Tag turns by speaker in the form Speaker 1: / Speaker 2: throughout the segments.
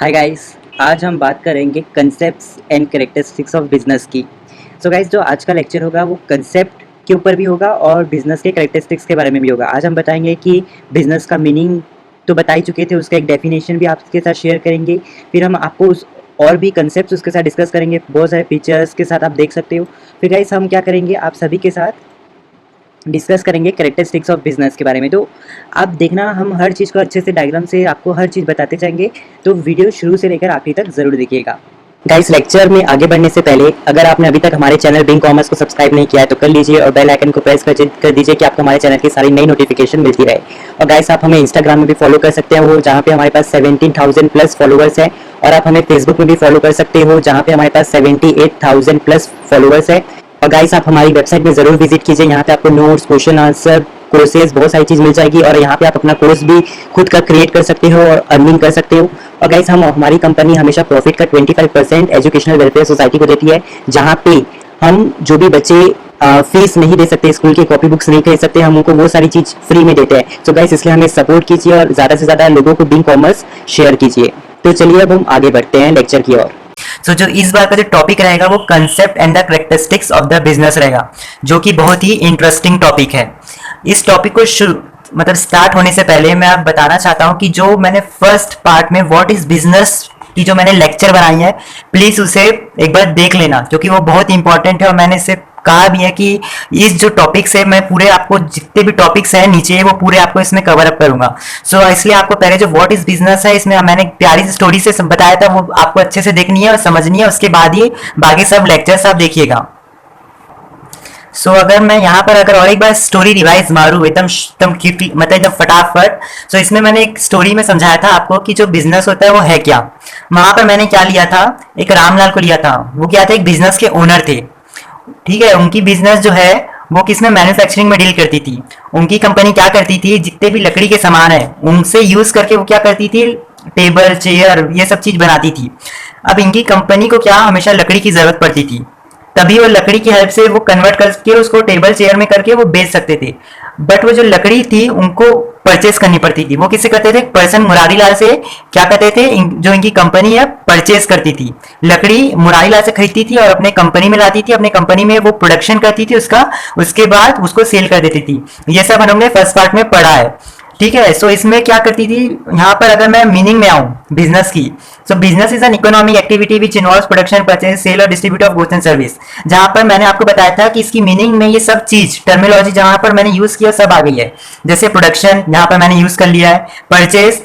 Speaker 1: Hi guys. आज हम बात करेंगे concepts and characteristics of business की। सो गाइस, जो आज का लेक्चर होगा वो कंसेप्ट के ऊपर भी होगा और बिजनेस के कैरेक्टरिस्टिक्स के बारे में भी होगा। आज हम बताएंगे कि बिजनेस का मीनिंग तो बता ही चुके थे, उसका एक डेफिनेशन भी आपके साथ शेयर करेंगे। फिर हम आपको उस और भी कंसेप्ट उसके साथ डिस्कस करेंगे, बहुत सारे फीचर्स के साथ आप देख सकते हो। फिर गाइस हम क्या करेंगे, आप सभी के साथ डिस्कस करेंगे कैरेक्टरिस्टिक्स ऑफ बिजनेस के बारे में। तो आप देखना, हम हर चीज़ को अच्छे से डायग्राम से आपको हर चीज़ बताते जाएंगे, तो वीडियो शुरू से लेकर आखिरी तक ज़रूर देखिएगा। गाइस, लेक्चर में आगे बढ़ने से पहले अगर आपने अभी तक हमारे चैनल बिंग कॉमर्स को सब्सक्राइब नहीं किया है तो कर लीजिए और बेल आइकन को प्रेस कर दीजिए कि आपको हमारे चैनल की सारी नई नोटिफिकेशन मिलती रहे। और गाइस, आप हमें इंस्टाग्राम में भी फॉलो कर सकते हो, जहाँ पे हमारे पास 17,000 प्लस फॉलोअर्स है। और आप हमें फेसबुक में भी फॉलो कर सकते हो, जहाँ पे हमारे पास 78,000 प्लस फॉलोअर्स है। और गाइस, आप हमारी वेबसाइट में ज़रूर विजिट कीजिए, यहाँ पे आपको नोट्स, क्वेश्चन आंसर, कोर्सेज, बहुत सारी चीज़ मिल जाएगी। और यहाँ पे आप अपना कोर्स भी खुद का क्रिएट कर सकते हो और अर्निंग कर सकते हो। और गाइस, हमारी कंपनी हमेशा प्रॉफिट का 25% एजुकेशनल वेलफेयर सोसाइटी को देती है, जहाँ पे हम जो भी बच्चे फीस नहीं दे सकते, स्कूल की कॉपी बुक्स नहीं खरीद सकते, हम उनको वो सारी चीज़ फ्री में देते हैं। तो गाइस, इसलिए हमें सपोर्ट कीजिए और ज़्यादा से ज़्यादा लोगों को बिंग कॉमर्स शेयर कीजिए। तो चलिए अब हम आगे बढ़ते हैं लेक्चर की ओर। जो इस बार का जो टॉपिक रहेगा वो concept and the characteristics of the business रहेगा, जो कि बहुत ही इंटरेस्टिंग टॉपिक है। इस टॉपिक को स्टार्ट होने से पहले मैं आप बताना चाहता हूँ कि जो मैंने फर्स्ट पार्ट में व्हाट इज बिजनेस की जो मैंने लेक्चर बनाई है, प्लीज उसे एक बार देख लेना, क्योंकि वो बहुत इंपॉर्टेंट है। और मैंने इसे कहा भी है कि इस जो टॉपिक्स है मैं पूरे आपको जितने भी टॉपिक्स हैं नीचे वो पूरे आपको इसमें कवर अप करूंगा। सो इसलिए आपको पहले जो व्हाट इज बिजनेस है, इसमें मैंने प्यारी स्टोरी से बताया था, वो आपको अच्छे से देखनी है और समझनी है। उसके बाद ही बाकी सब लेक्चर्स आप देखिएगा। अगर मैं यहाँ पर अगर और एक बार स्टोरी रिवाइज मारूँ एकदम एकदम फटाफट। इसमें मैंने एक स्टोरी में समझाया था आपको कि जो बिजनेस होता है वो है क्या। वहां पर मैंने क्या लिया था, एक रामलाल को लिया था। वो क्या था, एक बिजनेस के ओनर थे। ठीक है, उनकी बिजनेस जो है वो किसमें, मैन्युफैक्चरिंग में डील करती थी। उनकी कंपनी क्या करती थी, जितने भी लकड़ी के सामान है उनसे यूज करके वो क्या करती थी, टेबल, चेयर, ये सब चीज बनाती थी। अब इनकी कंपनी को क्या हमेशा लकड़ी की जरूरत पड़ती थी, तभी वो लकड़ी की हेल्प से वो कन्वर्ट करके उसको टेबल चेयर में करके वो बेच सकते थे। बट वो जो लकड़ी थी उनको परचेस करनी पड़ती थी। वो किससे करते थे, पर्सन मुरारी लाल से क्या करते थे, जो इनकी कंपनी है परचेस करती थी। लकड़ी मुरारी लाल से खरीदती थी और अपने कंपनी में लाती थी, अपने कंपनी में वो प्रोडक्शन करती थी उसका, उसके बाद उसको सेल कर देती थी। ये सब हमने फर्स्ट पार्ट में पढ़ा है। ठीक है, इसमें क्या करती थी, यहाँ पर अगर मैं मीनिंग में आऊँ बिजनेस की, business is an economic activity which involves production, purchase, sale और distribute of goods and service. जहां पर मैंने आपको बताया था कि इसकी मीनिंग में ये सब चीज टर्मिनोलॉजी जहां पर मैंने यूज किया सब आ गई है। जैसे प्रोडक्शन यहाँ पर मैंने यूज कर लिया है, परचेज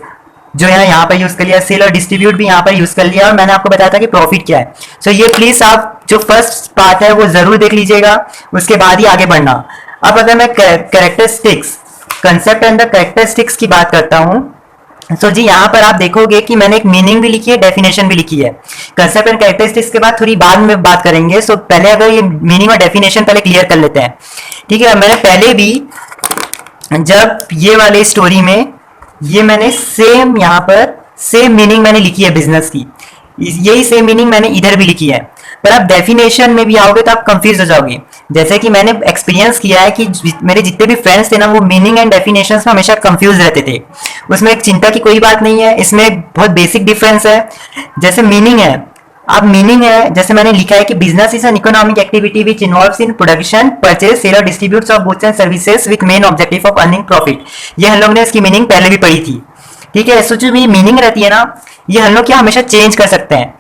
Speaker 1: जो है यहाँ पर यूज कर लिया, सेल और डिस्ट्रीब्यूट भी यहाँ पर यूज कर लिया, और मैंने आपको बताया था कि प्रॉफिट क्या है। ये प्लीज आप जो फर्स्ट पार्ट है वो जरूर देख लीजिएगा, उसके बाद ही आगे बढ़ना। अब अगर मैं characteristics, concept and the characteristics की बात करता हूं, जी यहाँ पर आप देखोगे कि मैंने एक मीनिंग भी लिखी है, डेफिनेशन भी लिखी है। कंसेप्ट एंड कैरेक्टरिस्टिक्स के बाद थोड़ी बाद में बात करेंगे। पहले अगर ये मीनिंग और डेफिनेशन पहले क्लियर कर लेते हैं। ठीक है, मैंने पहले भी जब ये वाले स्टोरी में ये मैंने सेम यहाँ पर सेम मीनिंग मैंने लिखी है बिजनेस की, यही सेम मीनिंग मैंने इधर भी लिखी है। पर आप डेफिनेशन में भी आओगे तो आप कंफ्यूज हो जाओगे। जैसे कि मैंने एक्सपीरियंस किया है कि मेरे जितने भी फ्रेंड्स थे ना, वो मीनिंग एंड डेफिनेशंस में हमेशा कंफ्यूज रहते थे। उसमें एक चिंता की कोई बात नहीं है, इसमें बहुत बेसिक डिफरेंस है। जैसे मीनिंग है, अब मीनिंग है जैसे मैंने लिखा है कि business is an economic activity which involves in production, purchase, sale और distribute of goods and services with main objective of earning profit. ये हम लोग ने इसकी मीनिंग पहले भी पढ़ी थी। ठीक है, जो भी मीनिंग रहती है ना, ये हम लोग क्या हमेशा चेंज कर सकते हैं।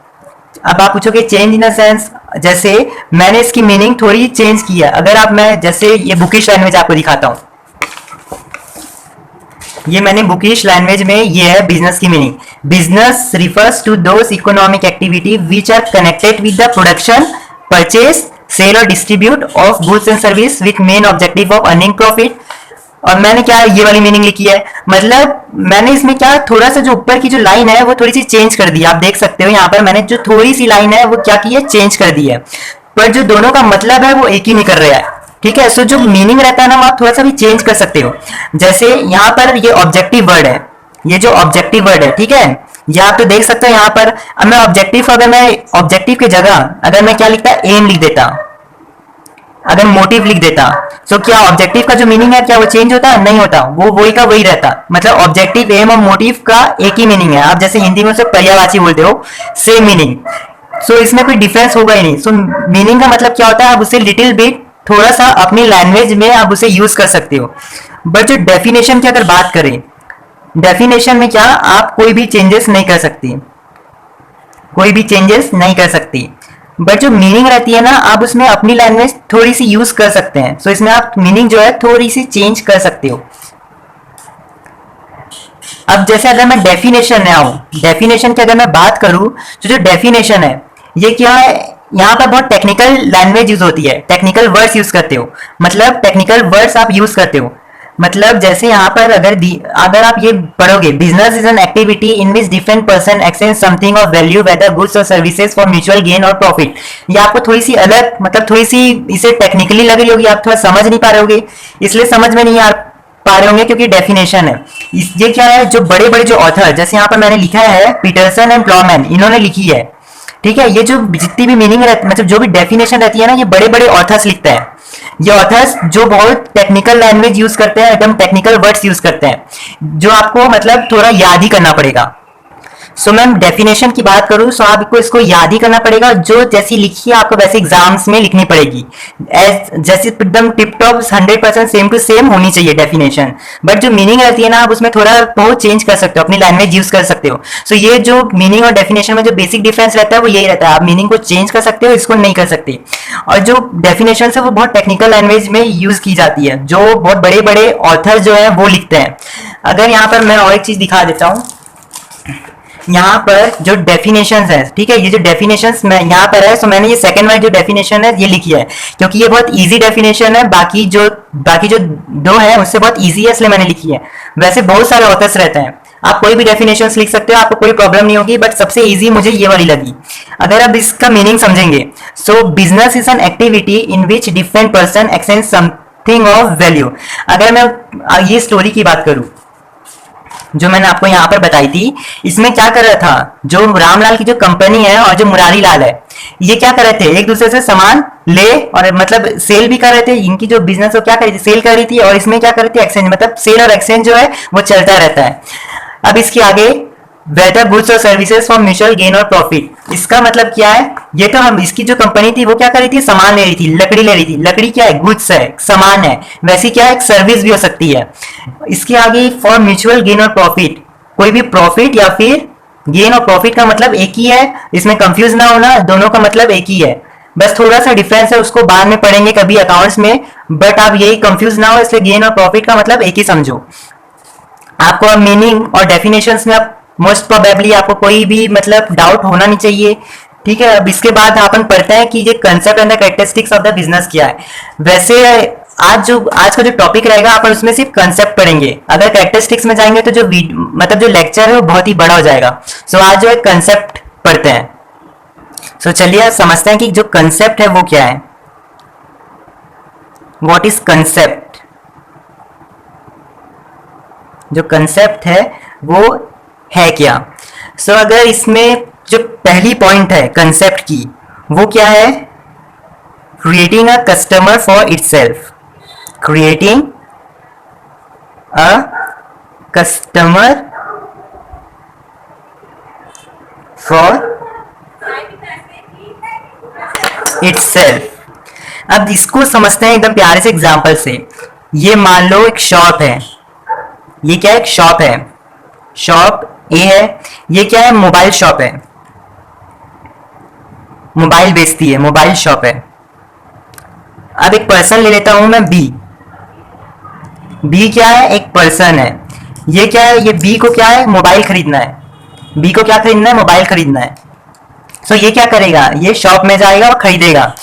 Speaker 1: अब आप पूछोगे चेंज इन द सेंस, जैसे मैंने इसकी मीनिंग थोड़ी चेंज की है। अगर आप मैं जैसे ये बुकिश लैंग्वेज आपको दिखाता हूं, ये मैंने बुकिश लैंग्वेज में ये है बिजनेस की meaning. Business refers to those economic activity which are connected with the production, purchase, sale और distribute of goods and service with main objective of earning profit. और मैंने क्या ये वाली मीनिंग लिखी है, मतलब मैंने इसमें क्या थोड़ा सा जो ऊपर की जो लाइन है वो थोड़ी सी चेंज कर दी। आप देख सकते हो यहाँ पर मैंने जो थोड़ी सी लाइन है वो क्या की है, चेंज कर दी है। पर जो दोनों का मतलब है वो एक ही निकल रहा है। ठीक है, जो मीनिंग रहता है ना, आप थोड़ा सा भी चेंज कर सकते हो। जैसे यहाँ पर ये ऑब्जेक्टिव वर्ड है, ये जो ऑब्जेक्टिव वर्ड है, ठीक है, ये आप तो देख सकते हो यहाँ पर। अब मैं ऑब्जेक्टिव, अगर मैं ऑब्जेक्टिव की जगह अगर मैं क्या लिखता, एम लिख देता, अगर मोटिव लिख देता तो क्या ऑब्जेक्टिव का जो मीनिंग है क्या वो चेंज होता? नहीं होता, वो वही का वही रहता। मतलब ऑब्जेक्टिव एम और मोटिव का एक ही मीनिंग है। आप जैसे हिंदी में उसे पर्यायवाची बोलते हो, सेम मीनिंग। सो इसमें कोई डिफरेंस होगा ही नहीं। सो मीनिंग का मतलब क्या होता है, आप उसे लिटिल बिट थोड़ा सा अपनी लैंग्वेज में आप उसे यूज कर सकते हो। बट जो डेफिनेशन की अगर बात करें, डेफिनेशन में क्या आप कोई भी चेंजेस नहीं कर सकती, कोई भी चेंजेस नहीं कर सकती। बट जो मीनिंग रहती है ना, आप उसमें अपनी लैंग्वेज थोड़ी सी यूज कर सकते हैं। सो इसमें आप मीनिंग जो है थोड़ी सी चेंज कर सकते हो। अब जैसे अगर मैं डेफिनेशन में आऊं, डेफिनेशन की अगर मैं बात करूं, तो जो डेफिनेशन है ये क्या है, यहाँ पर बहुत टेक्निकल लैंग्वेज यूज होती है, टेक्निकल वर्ड्स यूज करते हो। मतलब टेक्निकल वर्ड्स आप यूज करते हो। मतलब जैसे यहाँ पर अगर आप ये पढ़ोगे, business is an activity in which different person exchange something of value whether goods और services for mutual gain or profit. ये आपको थोड़ी सी अलग, मतलब थोड़ी सी इसे टेक्निकली लग रही होगी, आप थोड़ा समझ नहीं पा रहे होगे, इसलिए समझ में नहीं आ पा रहे होंगे क्योंकि डेफिनेशन है। ये क्या है, जो बड़े बड़े जो ऑथर, जैसे यहाँ पर मैंने लिखा है पीटरसन एंड प्लॉमैन, इन्होंने लिखी है। ठीक है, ये जो जितनी भी मीनिंग रहती, मतलब जो भी डेफिनेशन रहती है ना, ये बड़े बड़े ऑथर्स लिखते हैं। ये ऑथर्स जो बहुत टेक्निकल लैंग्वेज यूज करते हैं, एकदम टेक्निकल वर्ड्स यूज करते हैं, जो आपको मतलब थोड़ा याद ही करना पड़ेगा। सो मैम डेफिनेशन की बात करूं, सो आपको इसको याद ही करना पड़ेगा, जो जैसी लिखी है आपको वैसे एग्जाम्स में लिखनी पड़ेगी। जैसे एकदम tip top 100% same to same होनी चाहिए डेफिनेशन। बट जो मीनिंग रहती है ना, आप उसमें थोड़ा बहुत चेंज कर सकते हो, अपनी लैंग्वेज यूज कर सकते हो। सो ये जो मीनिंग और डेफिनेशन में जो बेसिक डिफरेंस रहता है वो यही रहता है, आप मीनिंग को चेंज कर सकते हो, इसको नहीं कर सकते। और जो डेफिनेशन है वो बहुत टेक्निकल लैंग्वेज में यूज की जाती है, जो बहुत बड़े बड़े ऑथर जो है वो लिखते हैं। अगर यहाँ पर मैं और एक चीज दिखा देता हूँ, यहाँ पर जो डेफिनेशंस है, ठीक है, ये जो डेफिनेशंस मैं यहाँ पर है, सो मैंने ये सेकंड वाली जो डेफिनेशन है ये लिखी है, क्योंकि ये बहुत इजी डेफिनेशन है। बाकी जो दो है उससे बहुत इजी है, इसलिए मैंने लिखी है। वैसे बहुत सारे ऑथर्स रहते हैं, आप कोई भी डेफिनेशंस लिख सकते हो, आपको कोई प्रॉब्लम नहीं होगी, बट सबसे इजी मुझे ये वाली लगी। अगर आप इसका मीनिंग समझेंगे, सो business is an activity in which different person exchange something of value. अगर मैं ये स्टोरी की बात करूं जो मैंने आपको यहाँ पर बताई थी, इसमें क्या कर रहा था, जो रामलाल की जो कंपनी है और जो मुरारी लाल है, ये क्या कर रहे थे, एक दूसरे से सामान ले और मतलब सेल भी कर रहे थे। इनकी जो बिजनेस वो क्या कर रही थी, सेल कर रही थी, और इसमें क्या कर रही थी, एक्सचेंज, मतलब सेल और एक्सचेंज जो है वो चलता रहता है। अब इसके आगे वेदर गुड्स और services for mutual gain or profit, इसका मतलब क्या है, ये तो हम इसकी जो कंपनी थी वो क्या कर रही थी, सामान ले रही थी, लकड़ी ले रही थी। लकड़ी क्या है, गुड्स है, सामान है। वैसी क्या है, एक सर्विस भी हो सकती है। इसके आगे for mutual gain or profit, कोई भी प्रॉफिट या फिर गेन और प्रॉफिट का मतलब एक ही है, इसमें कंफ्यूज ना होना, दोनों का मतलब एक ही है, बस थोड़ा सा डिफरेंस है, उसको बाद में पढ़ेंगे कभी अकाउंट्स में। बट आप यही कंफ्यूज ना हो, इसलिए गेन और प्रॉफिट का मतलब एक ही समझो। आपको मीनिंग और डेफिनेशंस में आप मोस्ट प्रोबेबली आपको कोई भी मतलब डाउट होना नहीं चाहिए। ठीक है, अब इसके बाद अपन पढ़ते हैं कि ये concept and the characteristics of the business क्या है। वैसे आज का जो टॉपिक रहेगा अपन उसमें सिर्फ कंसेप्ट पढ़ेंगे, अगर कैरेक्टरिस्टिक्स में जाएंगे तो जो मतलब जो लेक्चर है वो बहुत ही बड़ा हो जाएगा। सो आज जो है कंसेप्ट पढ़ते हैं। सो चलिए समझते हैं कि जो कंसेप्ट है वो क्या है। What is concept? जो कंसेप्ट है वो है क्या? सो अगर इसमें जो पहली पॉइंट है कंसेप्ट की वो क्या है, creating a customer for itself. Creating a customer for itself. अब इसको समझते हैं एकदम प्यारे से एग्जांपल से। ये मान लो एक शॉप है, ये क्या है, एक शॉप है, शॉप ए है। ये क्या है, मोबाइल शॉप है, मोबाइल बेचती है, मोबाइल शॉप है। अब एक पर्सन ले लेता हूं मैं बी। बी क्या है, एक पर्सन है। ये क्या है, ये बी को क्या है, मोबाइल खरीदना है। बी को क्या खरीदना है, मोबाइल खरीदना है। सो ये क्या करेगा, ये शॉप में जाएगा और खरीदेगा।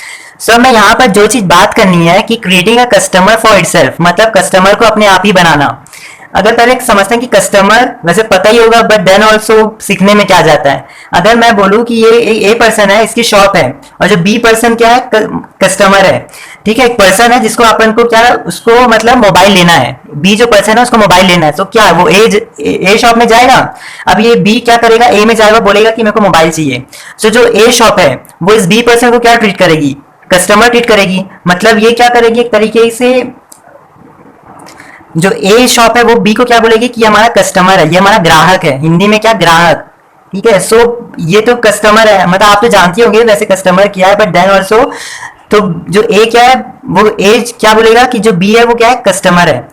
Speaker 1: सो मैं यहाँ पर जो चीज बात करनी है कि creating a customer for itself, मतलब कस्टमर को अपने आप ही बनाना। अगर पहले समझते हैं कि कस्टमर वैसे पता ही होगा, बट देन ऑल्सो सीखने में क्या जाता है। अगर मैं बोलूं कि ये ए पर्सन है, इसकी शॉप है, और जो बी पर्सन क्या है, कस्टमर है। ठीक है, एक पर्सन है जिसको अपन को क्या, उसको मतलब मोबाइल लेना है। बी जो पर्सन है उसको मोबाइल लेना है, तो क्या वो ए शॉप में जाएगा। अब ये बी क्या करेगा, ए में जाएगा, बोलेगा कि मेरे को मोबाइल चाहिए। सो जो ए शॉप है वो इस बी पर्सन को क्या ट्रीट करेगी, कस्टमर ट्रीट करेगी, मतलब ये क्या करेगी, एक तरीके से जो ए शॉप है वो बी को क्या बोलेगी कि ये हमारा कस्टमर है, ये हमारा ग्राहक है, हिंदी में क्या ग्राहक, ठीक है। सो ये तो कस्टमर है, मतलब आप तो जानते होंगे वैसे कस्टमर क्या है, बट देन ऑल्सो तो जो ए क्या है वो ए क्या बोलेगा कि जो बी है वो क्या है, कस्टमर है।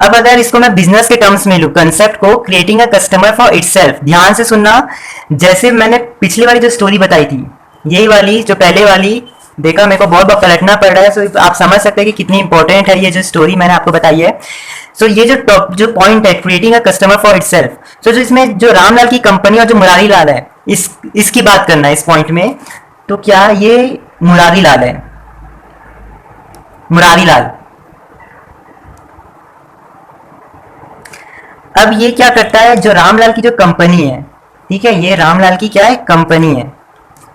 Speaker 1: अब अगर इसको मैं बिजनेस के टर्म्स में लूं, कंसेप्ट को creating a customer for itself, ध्यान से सुनना। जैसे मैंने पिछली वाली जो स्टोरी बताई थी, यही वाली जो पहले वाली, देखा मेरे को बहुत बहुत पलटना पड़ रहा है, सो आप समझ सकते हैं कि कितनी इंपॉर्टेंट है ये जो स्टोरी मैंने आपको बताई है। सो ये जो टॉप जो पॉइंट है, creating a customer for itself, so जो इसमें जो रामलाल की कंपनी और जो मुरारी लाल है, इसकी बात करना है इस पॉइंट में। तो क्या ये मुरारी लाल है, मुरारी लाल, अब ये क्या करता है, जो रामलाल की जो कंपनी है, ठीक है, ये रामलाल की क्या है, कंपनी है।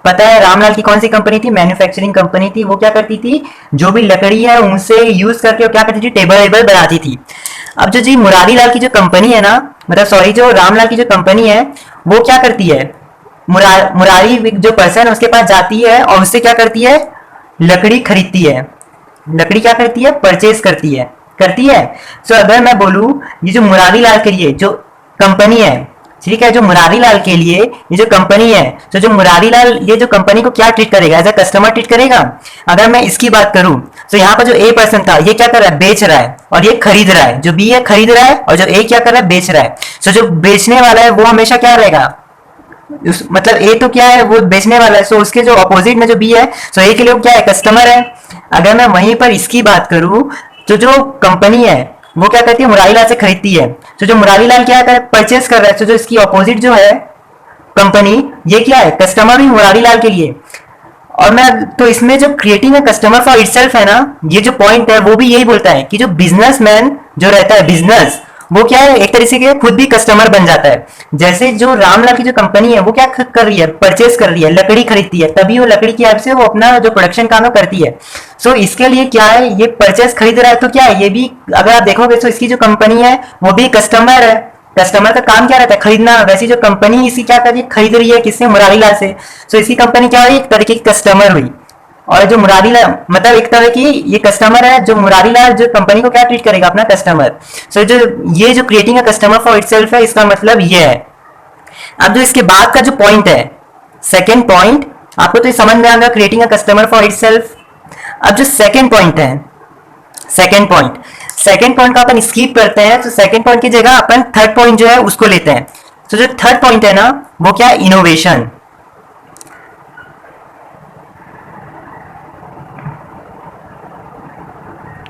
Speaker 1: पता है रामलाल की कौन सी कंपनी थी, मैन्युफैक्चरिंग कंपनी थी। वो क्या करती थी, जो भी लकड़ी है उनसे यूज करके वो क्या करती थी, टेबल वेबल बनाती थी। अब जो जी मुरारी लाल की जो कंपनी है ना, मतलब सॉरी जो रामलाल की जो कंपनी है, वो क्या करती है, मुरारी जो पर्सन उसके पास जाती है और उससे क्या करती है, लकड़ी खरीदती है, लकड़ी क्या करती है, परचेज करती है, करती है। सो अगर मैं बोलूं ये जो मुरारी लाल के लिए जो कंपनी है, ठीक है, जो मुरारी लाल के लिए ये जो कंपनी है, तो जो मुरारी लाल ये जो कंपनी को क्या ट्रीट करेगा, एज अ कस्टमर ट्रीट करेगा। अगर मैं इसकी बात करूं तो यहाँ पर जो ए पर्सन था ये क्या कर रहा है, बेच रहा है, और ये खरीद रहा है, जो बी है खरीद रहा है, और जो ए क्या कर रहा है, बेच रहा है। सो जो बेचने वाला है वो हमेशा क्या रहेगा, मतलब ए तो क्या है, वो बेचने वाला है, सो उसके जो अपोजिट में जो बी है, सो ए के लिए क्या है, कस्टमर है। अगर मैं वहीं पर इसकी बात करूं तो जो कंपनी है वो क्या करती है, मुरारी लाल से खरीदती है। तो जो मुरारी लाल क्या है, परचेस कर रहा है, तो जो इसकी अपोजिट जो है कंपनी, ये क्या है, कस्टमर भी मुरारी लाल के लिए। और मैं तो इसमें जो creating a customer for itself है ना, ये जो पॉइंट है वो भी यही बोलता है कि जो बिजनेसमैन जो रहता है, बिजनेस वो क्या है, एक तरीके से खुद भी कस्टमर बन जाता है। जैसे जो रामलाल की जो कंपनी है वो क्या कर रही है, परचेस कर रही है, लकड़ी खरीदती है, तभी वो लकड़ी की हेल्प से वो अपना जो प्रोडक्शन काम है करती है। सो इसके लिए क्या है, ये परचेस खरीद रहा है, तो क्या है, ये भी अगर आप देखोगे तो इसकी जो कंपनी है वो भी कस्टमर है। कस्टमर का काम क्या रहता है, खरीदना। वैसे जो कंपनी इसी क्या कर रही है, खरीद रही है किससे, मुरारी लाल से। सो इसी कंपनी क्या हुई, एक तरीके की कस्टमर हुई। और जो मुरारी लाल मतलब एक तरह की ये कस्टमर है, जो मुरारी लाल जो कंपनी को क्या ट्रीट करेगा, अपना कस्टमर। सो जो ये जो creating a customer for itself है, इसका मतलब ये है। अब जो इसके बाद का जो पॉइंट है, सेकेंड पॉइंट, आपको तो समझ में आ गया, creating a customer for itself. अब जो सेकेंड पॉइंट है, सेकेंड पॉइंट का अपन स्किप करते हैं, तो सेकेंड पॉइंट की जगह अपन थर्ड पॉइंट जो है उसको लेते हैं। तो जो थर्ड पॉइंट है ना, वो क्या है, इनोवेशन।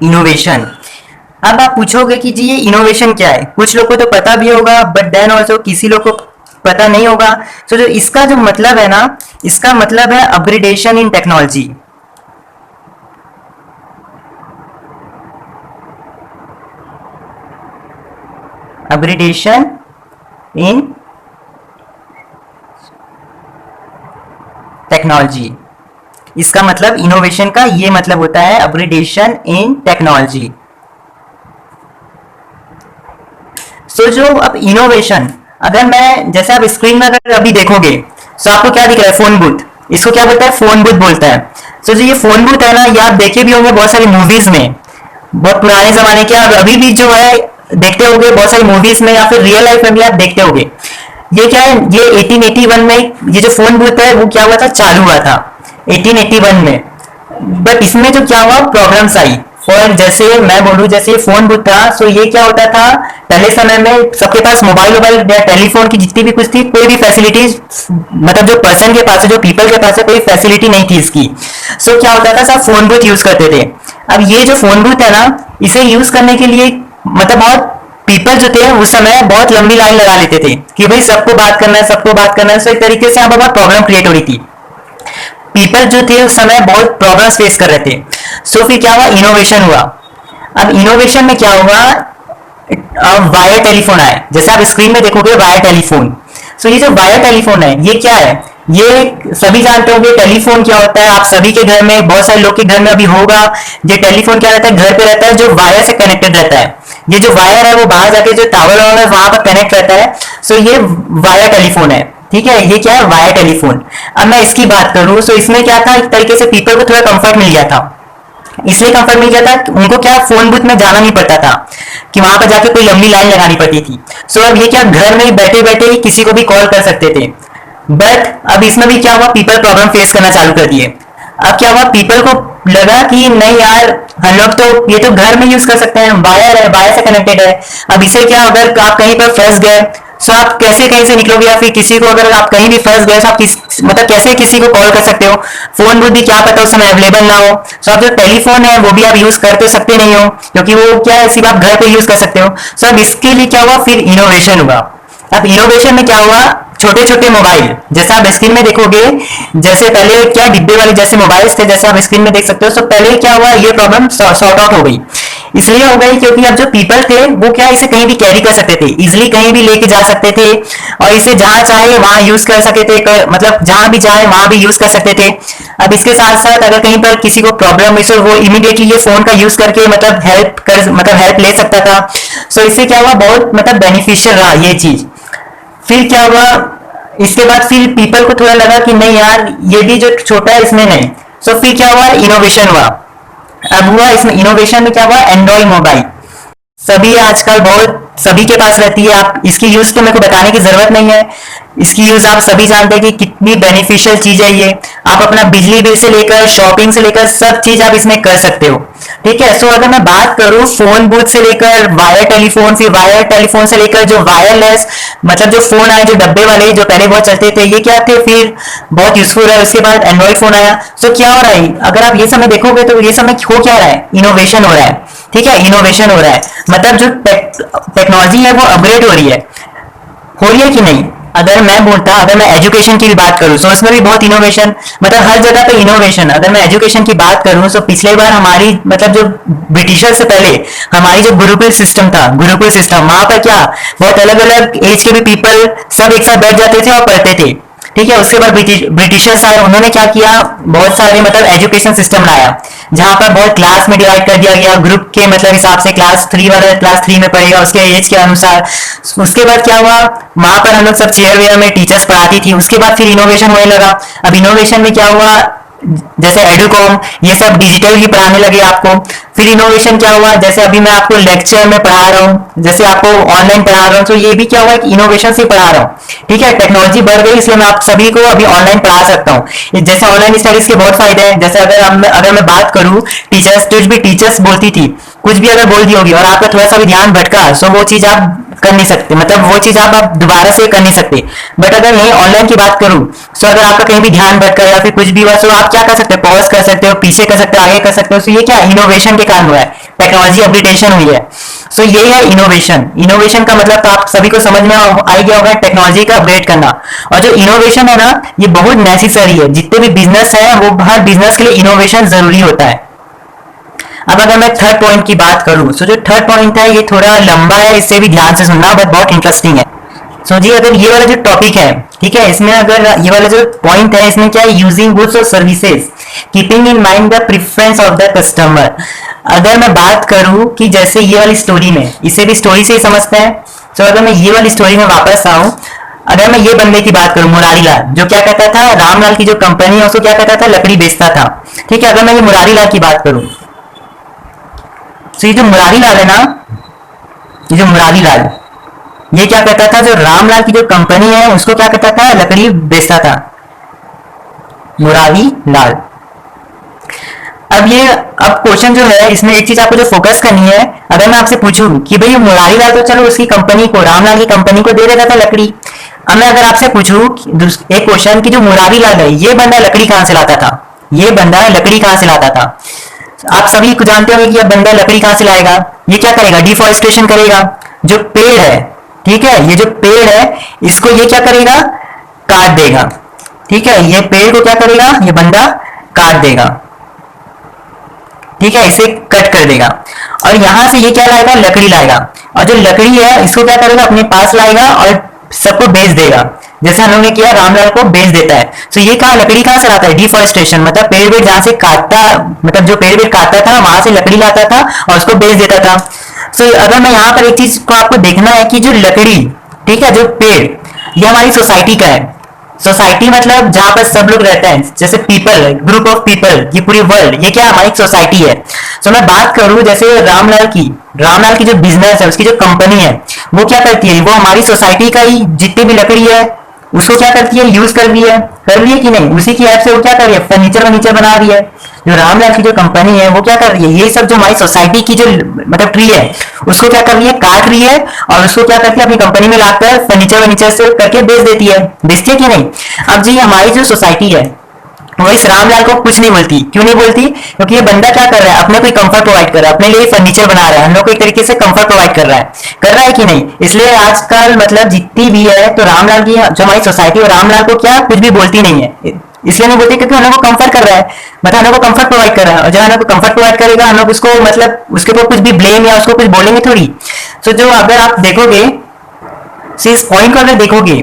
Speaker 1: इनोवेशन। अब आप पूछोगे कि जी ये इनोवेशन क्या है, कुछ लोग को तो पता भी होगा, बट देन ऑल्सो किसी लोग को पता नहीं होगा। तो जो इसका जो मतलब है ना, इसका मतलब है अपग्रेडेशन इन टेक्नोलॉजी। अपग्रेडेशन इन टेक्नोलॉजी, इसका मतलब इनोवेशन का ये मतलब होता है, अपग्रेडेशन इन टेक्नोलॉजी। सो जो अब इनोवेशन, अगर मैं जैसे आप स्क्रीन में अगर अभी देखोगे तो आपको क्या दिख रहा है, फोन बूथ। इसको क्या बोलता है, फोन बूथ बोलता है। सो जो ये फोन बूथ है ना, ये आप देखे भी होंगे बहुत सारी मूवीज में, बहुत पुराने जमाने के, अभी भी जो है देखते होंगे बहुत सारी मूवीज में, या फिर रियल लाइफ में भी आप देखते होंगे। ये क्या है, ये 1881 में ये जो फोन बूथ है वो क्या हुआ था, चालू हुआ था 1881 में। बट इसमें जो क्या हुआ, प्रॉब्लम्स आई। फॉर जैसे मैं बोलूं, जैसे ये फोन बूथ था, सो ये क्या होता था, पहले समय में सबके पास मोबाइल या टेलीफोन की जितनी भी कुछ थी, कोई भी फैसिलिटीज, मतलब जो पर्सन के पास है, जो पीपल के पास है, कोई फैसिलिटी नहीं थी इसकी। सो क्या होता था, सब फोन बूथ यूज करते थे। अब ये जो फोन बूथ है ना, इसे यूज करने के लिए मतलब बहुत पीपल जो थे उस समय बहुत लंबी लाइन लगा लेते थे कि भाई सबको बात करना है, सबको बात करना है। सो एक तरीके से यहाँ पर बहुत प्रॉब्लम क्रिएट हो रही थी, पीपल जो थे उस समय बहुत प्रॉब्लम्स फेस कर रहे थे। सो फिर क्या हुआ, इनोवेशन हुआ। अब इनोवेशन में क्या हुआ, वायर टेलीफोन आए, जैसे आप स्क्रीन में देखोगे वायर टेलीफोन। सो ये जो वायर टेलीफोन है ये क्या है, ये सभी जानते होंगे टेलीफोन क्या होता है, आप सभी के घर में, बहुत सारे लोग के घर में अभी होगा। ये टेलीफोन क्या रहता है, घर पे रहता है, जो वायर से कनेक्टेड रहता है। ये जो वायर है वो बाहर जाके जो टावर है वहां पर कनेक्ट रहता है। सो ये वायर टेलीफोन है, ठीक है, ये क्या है, वायर टेलीफोन। अब मैं इसकी बात करूं तो इसमें क्या था, एक तरीके से पीपल को थोड़ा कंफर्ट मिल गया था। इसलिए कंफर्ट मिल गया था कि उनको क्या फोन बूथ में जाना नहीं पड़ता था, कि वहां पर जाके कोई लंबी लाइन लगानी पड़ती थी। सो अब ये क्या, घर में बैठे बैठे ही किसी को भी कॉल कर सकते थे। बट अब इसमें भी क्या हुआ, पीपल प्रॉब्लम फेस करना चालू कर दिए। अब क्या हुआ, पीपल को लगा कि नहीं यार, हम लोग तो ये तो घर में यूज कर सकते हैं, वायर है, वायर से कनेक्टेड है। अब इसे क्या, अगर आप कहीं पर फंस गए तो आप कैसे कहीं से निकलोगे, या फिर किसी को अगर आप कहीं भी फंस गए तो आप मतलब कैसे किसी को कॉल कर सकते हो। फोन भी क्या पता उस समय अवेलेबल ना हो। सो आप जो टेलीफोन है वो भी आप यूज कर तो सकते नहीं हो, क्योंकि वो क्या है, सिर्फ आप घर पे यूज कर सकते हो। सो अब इसके लिए क्या हुआ, फिर इनोवेशन हुआ। अब इनोवेशन में क्या हुआ, छोटे छोटे मोबाइल, जैसा आप स्क्रीन में देखोगे, जैसे पहले क्या डिब्बे वाले जैसे मोबाइल्स थे, जैसे आप स्क्रीन में देख सकते हो। तो पहले क्या हुआ, ये प्रॉब्लम सॉर्ट आउट हो गई। इसलिए हो गई क्योंकि अब जो पीपल थे वो क्या, इसे कहीं भी कैरी कर सकते थे, इजिली कहीं भी लेके जा सकते थे, और इसे जहां चाहे वहां यूज कर सकते थे, मतलब जहां भी चाहे वहां भी यूज कर सकते थे। अब इसके साथ साथ अगर कहीं पर किसी को प्रॉब्लम है, वो इमीडिएटली ये फोन का यूज करके मतलब हेल्प ले सकता था। सो इससे क्या हुआ, बहुत मतलब बेनिफिशियल रहा ये चीज। फिर क्या हुआ, इसके बाद फिर पीपल को थोड़ा लगा कि नहीं यार, ये भी जो छोटा है इसमें नहीं। सो फिर क्या हुआ, इनोवेशन हुआ। अब हुआ इसमें इनोवेशन में क्या हुआ, एंड्रॉइड मोबाइल। सभी आजकल बहुत सभी के पास रहती है। आप इसकी यूज तो मेरे को बताने की जरूरत नहीं है, इसकी यूज आप सभी जानते हैं कि कितनी बेनिफिशियल चीज है ये। आप अपना बिजली बिल से लेकर शॉपिंग से लेकर सब चीज आप इसमें कर सकते हो। ठीक है, सो अगर मैं बात करूं फोन बूथ से लेकर वायर टेलीफोन, फिर वायर टेलीफोन से लेकर जो वायरलेस, मतलब जो फोन आए जो डब्बे वाले जो पहले बहुत चलते थे, ये क्या थे, फिर बहुत यूजफुल है। उसके बाद एंड्रॉइड फोन आया। सो क्या हो रहा है, अगर आप ये समय देखोगे तो ये समय हो क्या रहा है, इनोवेशन हो रहा है। ठीक है, इनोवेशन हो रहा है, मतलब जो टेक्नोलॉजी है वो अपग्रेड हो रही है कि नहीं। अगर मैं बोलता, अगर मैं एजुकेशन की भी बात करूं तो उसमें भी बहुत इनोवेशन, मतलब हर जगह पे इनोवेशन। अगर मैं एजुकेशन की बात करूं तो पिछले बार हमारी मतलब जो ब्रिटिशर से पहले हमारी जो गुरुकुल सिस्टम था, गुरुकुल सिस्टम, वहां पर क्या बहुत अलग अलग एज के भी पीपल सब एक साथ बैठ जाते थे और पढ़ते थे। ठीक है, उसके बाद ब्रिटिशर्स आए, उन्होंने क्या किया, बहुत सारे मतलब एजुकेशन सिस्टम लाया, जहां पर बहुत क्लास में डिवाइड कर दिया गया, ग्रुप के मतलब हिसाब से, क्लास 3 वाला क्लास 3 में पढ़ेगा उसके एज के अनुसार। उसके बाद क्या हुआ, वहां पर हम लोग सब चेयर वेयर में टीचर्स पढ़ाती थी। उसके बाद फिर इनोवेशन होने लगा। अब इनोवेशन में क्या हुआ, जैसे एडुकॉम ये सब डिजिटल ही पढ़ाने लगे आपको। फिर इनोवेशन क्या हुआ, जैसे अभी मैं आपको लेक्चर में पढ़ा रहा हूँ, जैसे आपको ऑनलाइन पढ़ा रहा हूँ, तो ये भी क्या हुआ कि इनोवेशन से पढ़ा रहा हूँ। ठीक है, टेक्नोलॉजी बढ़ गई, इसलिए मैं आप सभी को अभी ऑनलाइन पढ़ा सकता हूँ। जैसे ऑनलाइन स्टडीज के बहुत फायदे हैं। जैसे अगर मैं बात करूँ, टीचर्स कुछ भी टीचर्स बोलती थी, कुछ भी अगर बोल दी होगी और आपका थोड़ा सा भी ध्यान भटका, सो वो चीज आप कर नहीं सकते, मतलब वो चीज आप दोबारा से कर नहीं सकते। बट अगर यही ऑनलाइन की बात करूं, सो अगर आपका कहीं भी ध्यान भटका या फिर कुछ भी हुआ, सो आप क्या कर सकते हो, पॉज कर सकते हो, पीछे कर सकते हो, आगे कर सकते हो। सो ये क्या इनोवेशन के कारण हुआ है, टेक्नोलॉजी अपडेटेशन हुई है। सो ये है इनोवेशन। इनोवेशन का मतलब तो आप सभी को समझ में आ गया होगा, टेक्नोलॉजी का अपडेट करना। और जो इनोवेशन है ना, ये बहुत नेसेसरी है। जितने भी बिजनेस है, वो हर बिजनेस के लिए इनोवेशन जरूरी होता है। अब अगर मैं थर्ड पॉइंट की बात करूं, तो जो थर्ड पॉइंट है ये थोड़ा लंबा है, इससे भी ध्यान से सुनना, बट बहुत इंटरेस्टिंग है। सो जी, अगर ये वाला जो टॉपिक है, ठीक है, इसमें अगर ये वाला जो पॉइंट है, इसमें क्या है, यूजिंग गुड्स और services keeping in mind the preference of the customer. अगर मैं बात करूं कि जैसे ये वाली स्टोरी में, इसे भी स्टोरी से ही समझते हैं। तो अगर मैं ये वाली स्टोरी में वापस आऊं, अगर मैं ये बंदे की बात करूं, मुरारी लाल, जो क्या कहता था, रामलाल की जो कंपनी है उसको क्या कहता था, लकड़ी बेचता था। ठीक है, अगर मैं ये मुरारी लाल की बात करूं, तो ये जो मुरारी लाल है ना, ये जो मुरारी लाल, ये क्या कहता था, जो रामलाल की जो कंपनी है उसको क्या कहता था, लकड़ी बेचता था, मुरारी लाल। अब क्वेश्चन जो है, इसमें एक चीज आपको जो फोकस करनी है, अगर मैं आपसे पूछूं कि भाई मुरारी लाल तो चलो उसकी कंपनी को, रामलाल की कंपनी को दे देता था लकड़ी। अब मैं अगर आपसे पूछूं एक क्वेश्चन कि जो मुरारी लाल है, ये बंदा लकड़ी कहां से लाता था, ये बंदा लकड़ी कहां से लाता था। आप सभी को जानते होंगे कि यह बंदा लकड़ी कहां से लाएगा, ये क्या करेगा, डिफॉरेस्टेशन करेगा। जो पेड़ है, ठीक है, ये जो पेड़ है, इसको ये क्या करेगा, काट देगा। ठीक है, ये पेड़ को क्या करेगा, ये बंदा काट देगा। ठीक है, इसे कट कर देगा, और यहां से ये क्या लाएगा, लकड़ी लाएगा। और जो लकड़ी है इसको क्या करेगा, अपने पास लाएगा और सबको बेच देगा, जैसे हम लोगों ने किया, रामलाल को बेच देता है। तो ये कहा, लकड़ी कहां से लाता है, डिफॉरेस्टेशन, मतलब पेड़ वेड़ जहां से काटता, मतलब जो पेड़ वेड़ काटता था वहां से लकड़ी लाता था और उसको बेच देता था। तो अगर मैं यहाँ पर एक चीज को आपको देखना है कि जो लकड़ी, ठीक है, जो पेड़, ये हमारी सोसाइटी का है। सोसाइटी मतलब जहां पर सब लोग रहते हैं, जैसे पीपल, ग्रुप ऑफ पीपल, ये पूरी वर्ल्ड, ये क्या हमारी सोसाइटी है। सो मैं बात करूं जैसे रामलाल की जो बिजनेस है, उसकी जो कंपनी है, वो क्या करती है, वो हमारी सोसाइटी का ही जितनी भी लकड़ी है उसको क्या करती है, यूज कर रही है कि नहीं, उसी की ऐप से वो क्या कर रही है, फर्नीचर बना रही है। जो रामलाल की जो कंपनी है वो क्या कर रही है, ये सब जो हमारी सोसाइटी की जो मतलब ट्री है उसको क्या कर रही है, काट रही है और उसको क्या करती है, अपनी कंपनी में लाकर फर्नीचर से करके बेचती है कि नहीं। अब जी हमारी जो सोसाइटी है वो इस रामलाल को कुछ नहीं बोलती। क्यों नहीं बोलती? क्योंकि ये बंदा क्या कर रहा है, अपने कोई कंफर्ट प्रोवाइड कर रहा है, अपने लिए फर्नीचर बना रहा है, हम लोग को एक तरीके से कंफर्ट प्रोवाइड कर रहा है कि नहीं। इसलिए आजकल मतलब जितनी भी है तो रामलाल की जो हमारी सोसाइटी है रामलाल को क्या कुछ भी बोलती नहीं है। इसलिए नहीं बोलती क्योंकि हम लोग को कंफर्ट कर रहा है, मतलब हम लोग को कंफर्ट प्रोवाइड कर रहा है, और जब हम लोग को कंफर्ट प्रोवाइड करेगा हम लोग उसको मतलब उसके ऊपर कुछ भी ब्लेम या उसको कुछ बोलेंगे थोड़ी। तो जो अगर आप देखोगे, इस पॉइंट को अगर देखोगे,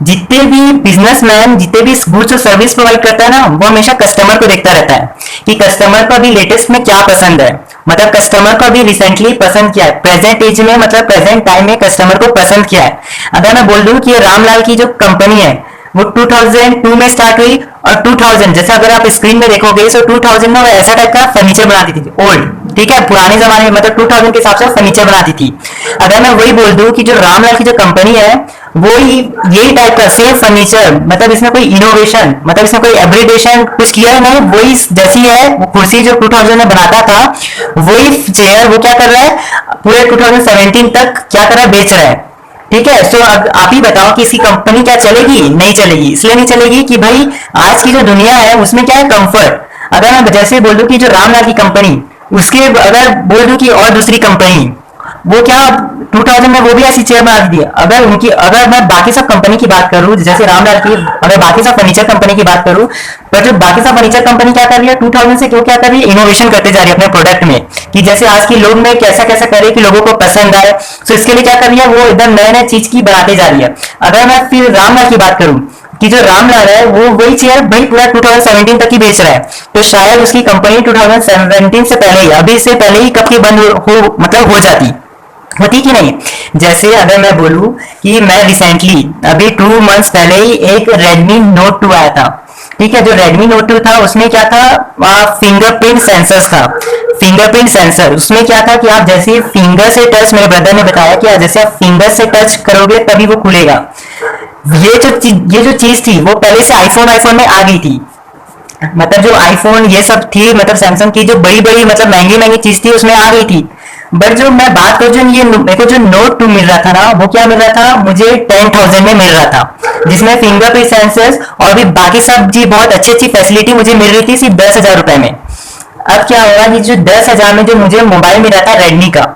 Speaker 1: जितने भी बिजनेसमैन जितने भी गुड्स और सर्विस प्रोवाइड करता है ना, वो हमेशा कस्टमर को देखता रहता है कि कस्टमर को अभी लेटेस्ट में क्या पसंद है, मतलब कस्टमर को अभी रिसेंटली पसंद क्या है, प्रेजेंट एज में मतलब प्रेजेंट टाइम में कस्टमर को पसंद क्या है। अगर मैं बोल दूं कि रामलाल की जो कंपनी है वो 2002 में स्टार्ट हुई, और 2000 जैसे अगर आप स्क्रीन में देखोगे तो 2000 में वो ऐसा टाइप का फर्नीचर बनाती थी, ओल्ड, ठीक है, पुराने जमाने में मतलब 2000 के हिसाब से फर्नीचर बनाती थी। अगर मैं वही बोल दूं कि जो रामलाल की जो कंपनी है वो ही यही टाइप का सेम फर्नीचर, मतलब इसमें कोई इनोवेशन, मतलब इसमें कोई अपग्रेडेशन कुछ किया है नहीं, वही जैसी है वो कुर्सी जो 2000 में बनाता था वही चेयर वो क्या कर रहा है, पूरे 2017 तक क्या कर रहा है, बेच रहा है। ठीक है, तो अब आप ही बताओ कि इसकी कंपनी क्या चलेगी, नहीं चलेगी। इसलिए नहीं चलेगी कि भाई आज की जो दुनिया है उसमें क्या है, कंफर्ट। अगर मैं जैसे बोल दूं कि जो रामलाल की कंपनी, उसके अगर बोल दूं कि और दूसरी कंपनी वो क्या 2000 में वो भी ऐसी चेयर बना दी है, अगर मैं बाकी सब कंपनी की बात करूं, जैसे रामलाल की, अगर बाकी सब फर्नीचर कंपनी की बात करूं, पर जो बाकी सब फर्नीचर कंपनी क्या कर रही है 2000 से क्यों क्या कर रही है, इनोवेशन करते जा रही है अपने प्रोडक्ट में, कि जैसे आज की लोग में कैसा कैसा करे कि लोगों को पसंद आए। तो इसके लिए क्या कर रही है, वो एकदम नए नए चीज की बनाते जा रही है। अगर मैं फिर रामलाल की बात करूं कि जो रामलाल है वो वही चेयर भाई पूरा 2017 तक ही बेच रहा है, तो शायद उसकी कंपनी 2017 से पहले ही, अभी से पहले ही कब की बंद हो मतलब हो जाती, होती कि नहीं। जैसे अगर मैं बोलूं कि मैं रिसेंटली अभी 2 मंथ्स पहले ही एक Redmi Note 2 आया था, ठीक है, जो Redmi Note 2 था उसमें क्या था, फिंगरप्रिंट सेंसर्स था, फिंगरप्रिंट सेंसर। उसमें क्या था कि आप जैसे फिंगर से टच, मेरे ब्रदर ने बताया कि जैसे आप फिंगर से टच करोगे तभी वो खुलेगा। ये जो चीज थी वो पहले से आईफोन में आ गई थी, मतलब जो आईफोन ये सब थी, मतलब सैमसंग की जो बड़ी बड़ी मतलब महंगी महंगी चीज थी उसमें आ गई थी। बट जो मैं बात करूं, जो ये मेरे को जो Note 2 मिल रहा था ना, वो क्या मिल रहा था मुझे 10,000 में मिल रहा था, जिसमें फिंगरप्रिंट सेंसर्स और भी बाकी सब जी बहुत अच्छी अच्छी फैसिलिटी मुझे मिल रही थी सिर्फ 10,000 रुपए में। अब क्या होगा कि जो 10,000 में जो मुझे मोबाइल मिला था रेडमी का,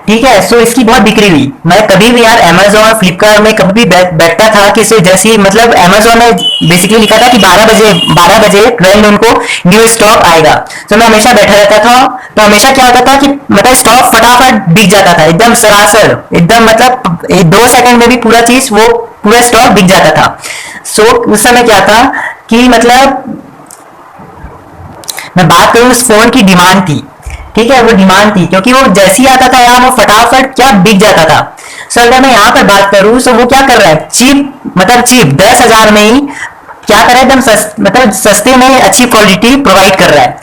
Speaker 1: ठीक है, सो इसकी बहुत बिक्री हुई। मैं कभी भी यार अमेजोन और फ्लिपकार्ट में कभी भी बैठता था कि जैसे मतलब अमेजोन में बेसिकली लिखा था कि 12 बजे ट्रेंड उनको न्यू स्टॉक आएगा, तो मैं हमेशा बैठा रहता था। तो हमेशा क्या होता था कि मतलब स्टॉक फटाफट बिक जाता था, एकदम सरासर, एकदम मतलब 2 सेकंड में भी पूरा चीज वो पूरा स्टॉक बिक जाता था। सो उस समय क्या था कि मतलब मैं बात करूं उस फोन की डिमांड थी, ठीक है, वो डिमांड थी क्योंकि वो जैसे ही आता था यार वो फटाफट क्या बिक जाता था। सो अगर मैं यहाँ पर बात करूं तो वो क्या कर रहा है, चीप 10,000 में ही क्या कर रहा है, एकदम मतलब सस्ते में अच्छी क्वालिटी प्रोवाइड कर रहा है।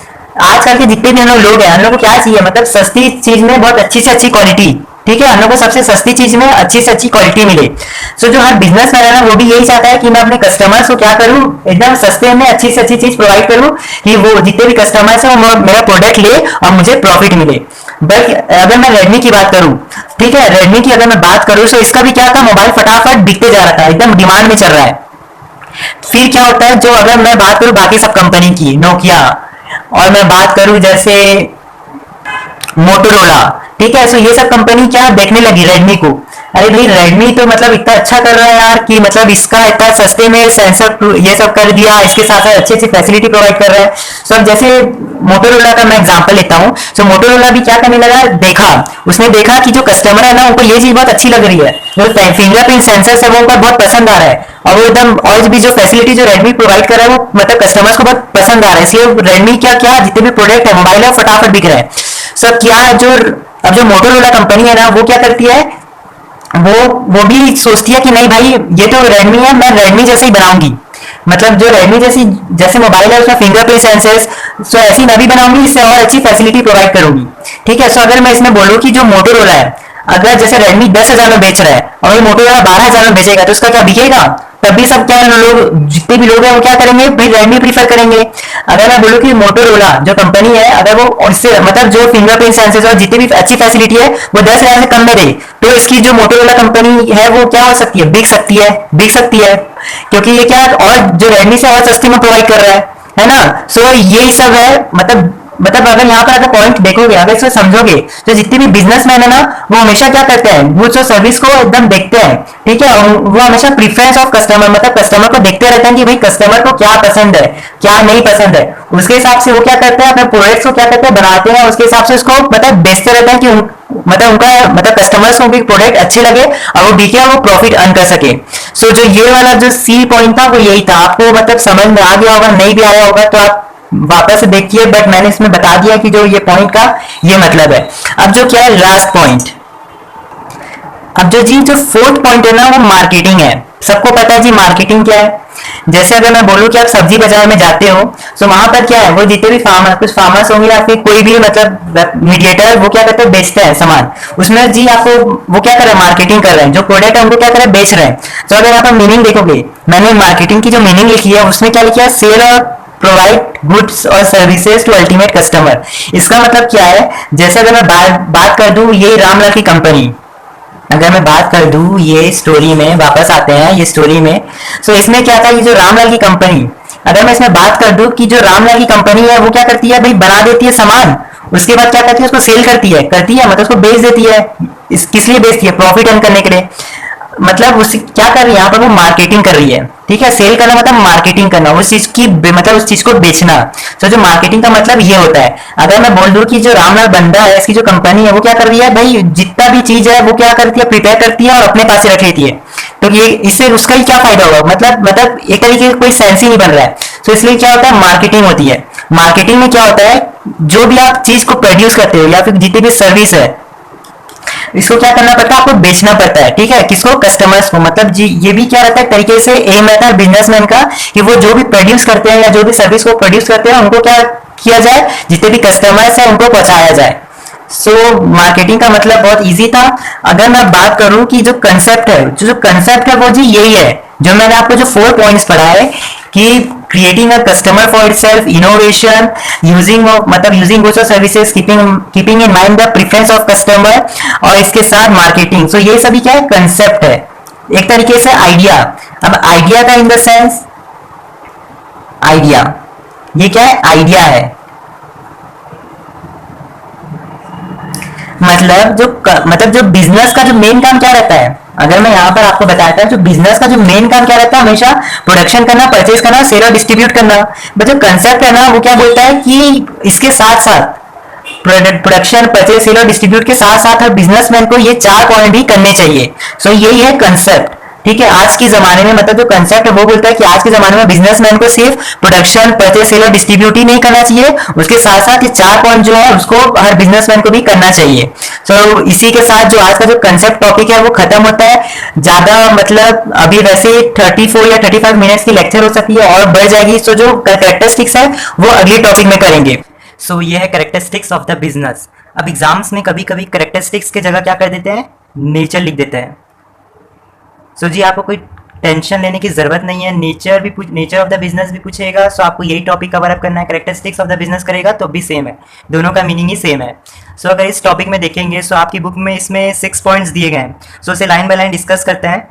Speaker 1: आजकल के जितने भी हम लोग हैं, हम लोग को क्या चाहिए, मतलब सस्ती चीज में बहुत अच्छी से अच्छी क्वालिटी, ठीक है, हम लोग को सबसे सस्ती चीज में अच्छी से अच्छी क्वालिटी मिले। सो जो हर बिजनेस मैन है ना वो भी यही चाहता है कि मैं अपने कस्टमर्स को क्या करूं, एकदम सस्ते में अच्छी से अच्छी चीज प्रोवाइड करूं कि वो जितने भी कस्टमर्स हैं वो मेरा प्रोडक्ट ले और मुझे प्रॉफिट मिले। बट अगर मैं रेडमी की बात करूं, ठीक है, रेडमी की अगर मैं बात करूं तो इसका भी क्या था, मोबाइल फटाफट बिकते जा रहा था, एकदम डिमांड में चल रहा है। फिर क्या होता है, जो अगर मैं बात करूं बाकी सब कंपनी की, नोकिया, और मैं बात करूं जैसे मोटोरोला, ठीक है, सो ये सब कंपनी क्या देखने लगी रेडमी को, अरे भाई रेडमी तो मतलब इतना अच्छा कर रहा है यार कि मतलब इसका इतना सस्ते में सेंसर ये सब कर दिया, इसके साथ साथ अच्छी अच्छी फैसिलिटी प्रोवाइड कर रहा है। सो अब जैसे मोटोरोला का मैं एग्जांपल लेता हूँ, सो मोटोरोला भी क्या करने लगा, उसने देखा कि जो कस्टमर है ना उनको ये चीज बहुत अच्छी लग रही है, जो फिंगरप्रिंट सेंसर है वो उनको बहुत पसंद आ रहा है, और वो एकदम और भी जो फैसिलिटी जो रेडमी प्रोवाइड कर रहा है वो मतलब कस्टमर्स को बहुत पसंद आ रहा है। इसलिए रेडमी क्या क्या जितने भी प्रोडक्ट है मोबाइल है फटाफट बिक रहा है। सो क्या जो अब जो मोटोरोला कंपनी है ना वो क्या करती है, वो भी सोचती है कि नहीं भाई ये तो रेडमी है, मैं रेडमी जैसे ही बनाऊंगी, मतलब जो रेडमी जैसी जैसे मोबाइल है उसमें फिंगरप्रिंट सेंसर्स, सो ऐसी मैं भी बनाऊंगी, इससे और अच्छी फैसिलिटी प्रोवाइड करूंगी। ठीक है, सो अगर मैं इसमें बोलूँ कि जो मोटोरोला है, अगर जैसे रेडमी 10,000 में बेच रहा है और ये मोटोरोला 12,000 में बेचेगा तो उसका क्या बिकेगा? तब भी सब क्या लोग, जितने भी लोग हैं वो क्या करेंगे भाई, रेडमी प्रीफर करेंगे। अगर मैं बोलूँ कि मोटोरोला जो कंपनी है, अगर वो उससे मतलब जो फिंगरप्रिंट सेंसर्स और जितनी भी अच्छी फैसिलिटी है वो 10,000 से कम में दे, तो इसकी जो मोटोरोला कंपनी है वो क्या हो सकती है, बिक सकती है, बिक सकती है, क्योंकि ये क्या और जो रेडमी से और सस्ते में प्रोवाइड कर रहा है ना। सो यही सब है, मतलब अगर यहाँ पर अगर पॉइंट देखोगे, अगर इसको समझोगे, तो जितने भी बिजनेसमैन है ना, वो हमेशा क्या करते हैं, गुड्स और सर्विस को एकदम देखते हैं। ठीक है, और वो हमेशा प्रीफरेंस ऑफ कस्टमर, मतलब कस्टमर को देखते रहते हैं कि भाई कस्टमर को क्या पसंद है, क्या नहीं पसंद है, उसके हिसाब से वो क्या करते हैं, अपने प्रोडक्ट्स को क्या करते हैं, बनाते हैं, उसके हिसाब से उसको मतलब बेचते रहते हैं कि मतलब उनका मतलब कस्टमर्स को भी प्रोडक्ट अच्छे लगे और वो बिके और वो प्रॉफिट अर्न कर सके। सो जो ये वाला जो सी पॉइंट था वो यही था। आपको मतलब समझ में आ गया होगा, नहीं भी आया होगा तो आप वापस से देखिए, बट मैंने इसमें बता दिया कि जो ये पॉइंट का ये मतलब है। अब जो क्या है लास्ट पॉइंट, अब जो फोर्थ पॉइंट है ना वो मार्केटिंग है। सबको पता है जी मार्केटिंग क्या है। जैसे अगर मैं बोलूं कि आप सब्जी बाजार में जाते हो, तो वहां पर क्या है, वो जितने भी फार्मर, कुछ फार्मर्स होंगे या फिर कोई भी मतलब मीडिएटर, वो क्या करते हैं, बेचते हैं सामान। उसमें जी आपको वो क्या कर रहे हैं, मार्केटिंग कर रहे हैं, जो प्रोडक्ट है उनको क्या कर रहे हैं, बेच रहे हैं। तो अगर आप मीनिंग देखोगे, मैंने मार्केटिंग की जो मीनिंग लिखी है उसमें क्या लिखा है, सेल और प्रोवाइड गुड्स और सर्विसेज टू अल्टीमेट कस्टमर। इसका मतलब क्या है, जैसे अगर मैं बात कर दूं ये रामलाल की कंपनी, अगर मैं बात कर दूं ये स्टोरी में, वापस आते हैं ये स्टोरी में। सो इसमें क्या था, ये जो रामलाल की कंपनी, अगर मैं इसमें बात कर दूं कि जो रामलाल की कंपनी है वो क्या करती है भाई, बना देती है सामान, उसके बाद क्या करती है, उसको सेल करती है मतलब उसको बेच देती है। किस लिए बेचती है, प्रॉफिट अर्न करने के लिए। मतलब उस क्या कर रही है यहाँ पर, वो मार्केटिंग कर रही है। ठीक है, सेल करना मतलब मार्केटिंग करना, उस चीज की मतलब उस चीज को बेचना। तो जो मार्केटिंग का मतलब ये होता है। अगर मैं बोल दूं कि जो रामलाल बंदा है, इसकी जो कंपनी है वो क्या कर रही है भाई, जितना भी चीज है वो क्या करती है, प्रिपेयर करती है और अपने पास से रख लेती है। तो ये इससे उसका ही क्या फायदा होगा, मतलब एक तरीके का कोई सेंस ही नहीं बन रहा है। तो इसलिए क्या होता है, मार्केटिंग होती है। मार्केटिंग में क्या होता है, जो भी आप चीज को प्रोड्यूस करते हो या फिर जितनी भी सर्विस है, इसको क्या करना पड़ता है, आपको बेचना पड़ता है। ठीक है, किसको, कस्टमर्स को। मतलब जी ये भी क्या रहता है, तरीके से एम रहता है बिजनेसमैन का कि वो जो भी प्रोड्यूस करते हैं या जो भी सर्विस को प्रोड्यूस करते हैं उनको क्या किया जाए, जितने भी कस्टमर्स हैं उनको पहुंचाया जाए। सो मार्केटिंग का मतलब बहुत इजी था। अगर मैं बात करूं कि जो कंसेप्ट है, जो कंसेप्ट है वो जी यही है, जो मैंने आपको जो 4 पॉइंट्स पढ़ा है कि creating a customer for itself, innovation, using goods और services, keeping in mind the preference of customer, और इसके साथ मार्केटिंग। सो ये सभी क्या है, कंसेप्ट है, एक तरीके से आइडिया। अब आइडिया का इन द सेंस, आइडिया ये क्या है, आइडिया है। मतलब जो बिजनेस का जो मेन काम क्या रहता है, अगर मैं यहाँ पर आपको बताता हूँ, जो बिजनेस का जो मेन काम क्या रहता है, हमेशा प्रोडक्शन करना, परचेज करना, सेल और डिस्ट्रीब्यूट करना। बट जो कंसेप्ट है ना वो क्या बोलता है कि इसके साथ साथ प्रोडक्शन, परचेज, सेल और डिस्ट्रीब्यूट के साथ साथ हर बिजनेसमैन को ये 4 पॉइंट भी करने चाहिए। सो यही है कंसेप्ट। ठीक है, आज के जमाने में मतलब जो कंसेप्ट है वो बोलता है कि आज के जमाने में बिजनेसमैन को सिर्फ प्रोडक्शन, परचेज, सेल और डिस्ट्रीब्यूट ही नहीं करना चाहिए, उसके साथ साथ ये 4 पॉइंट जो है उसको हर बिजनेसमैन को भी करना चाहिए। सो इसी के साथ जो आज का जो कंसेप्ट टॉपिक है वो खत्म होता है। ज्यादा मतलब अभी वैसे 34 या 35 मिनट्स की लेक्चर हो सकती है और बढ़ जाएगी। सो जो कैरेक्टरिस्टिक्स है वो अगले टॉपिक में करेंगे। सो ये है कैरेक्टरिस्टिक्स ऑफ द बिजनेस। अब एग्जाम्स में कभी कभी कैरेक्टरिस्टिक्स की जगह क्या कर देते हैं, नेचर लिख देते हैं। सो जी आपको कोई टेंशन लेने की जरूरत नहीं है, नेचर ऑफ द बिजनेस भी पूछेगा, सो आपको यही टॉपिक कवर अप करना है। कैरेक्टरिस्टिक्स ऑफ द बिजनेस करेगा तो भी सेम है, दोनों का मीनिंग ही सेम है। सो अगर इस टॉपिक में देखेंगे, सो आपकी बुक में इसमें 6 पॉइंट्स दिए गए हैं। सो इसे लाइन बाय लाइन डिस्कस करते हैं।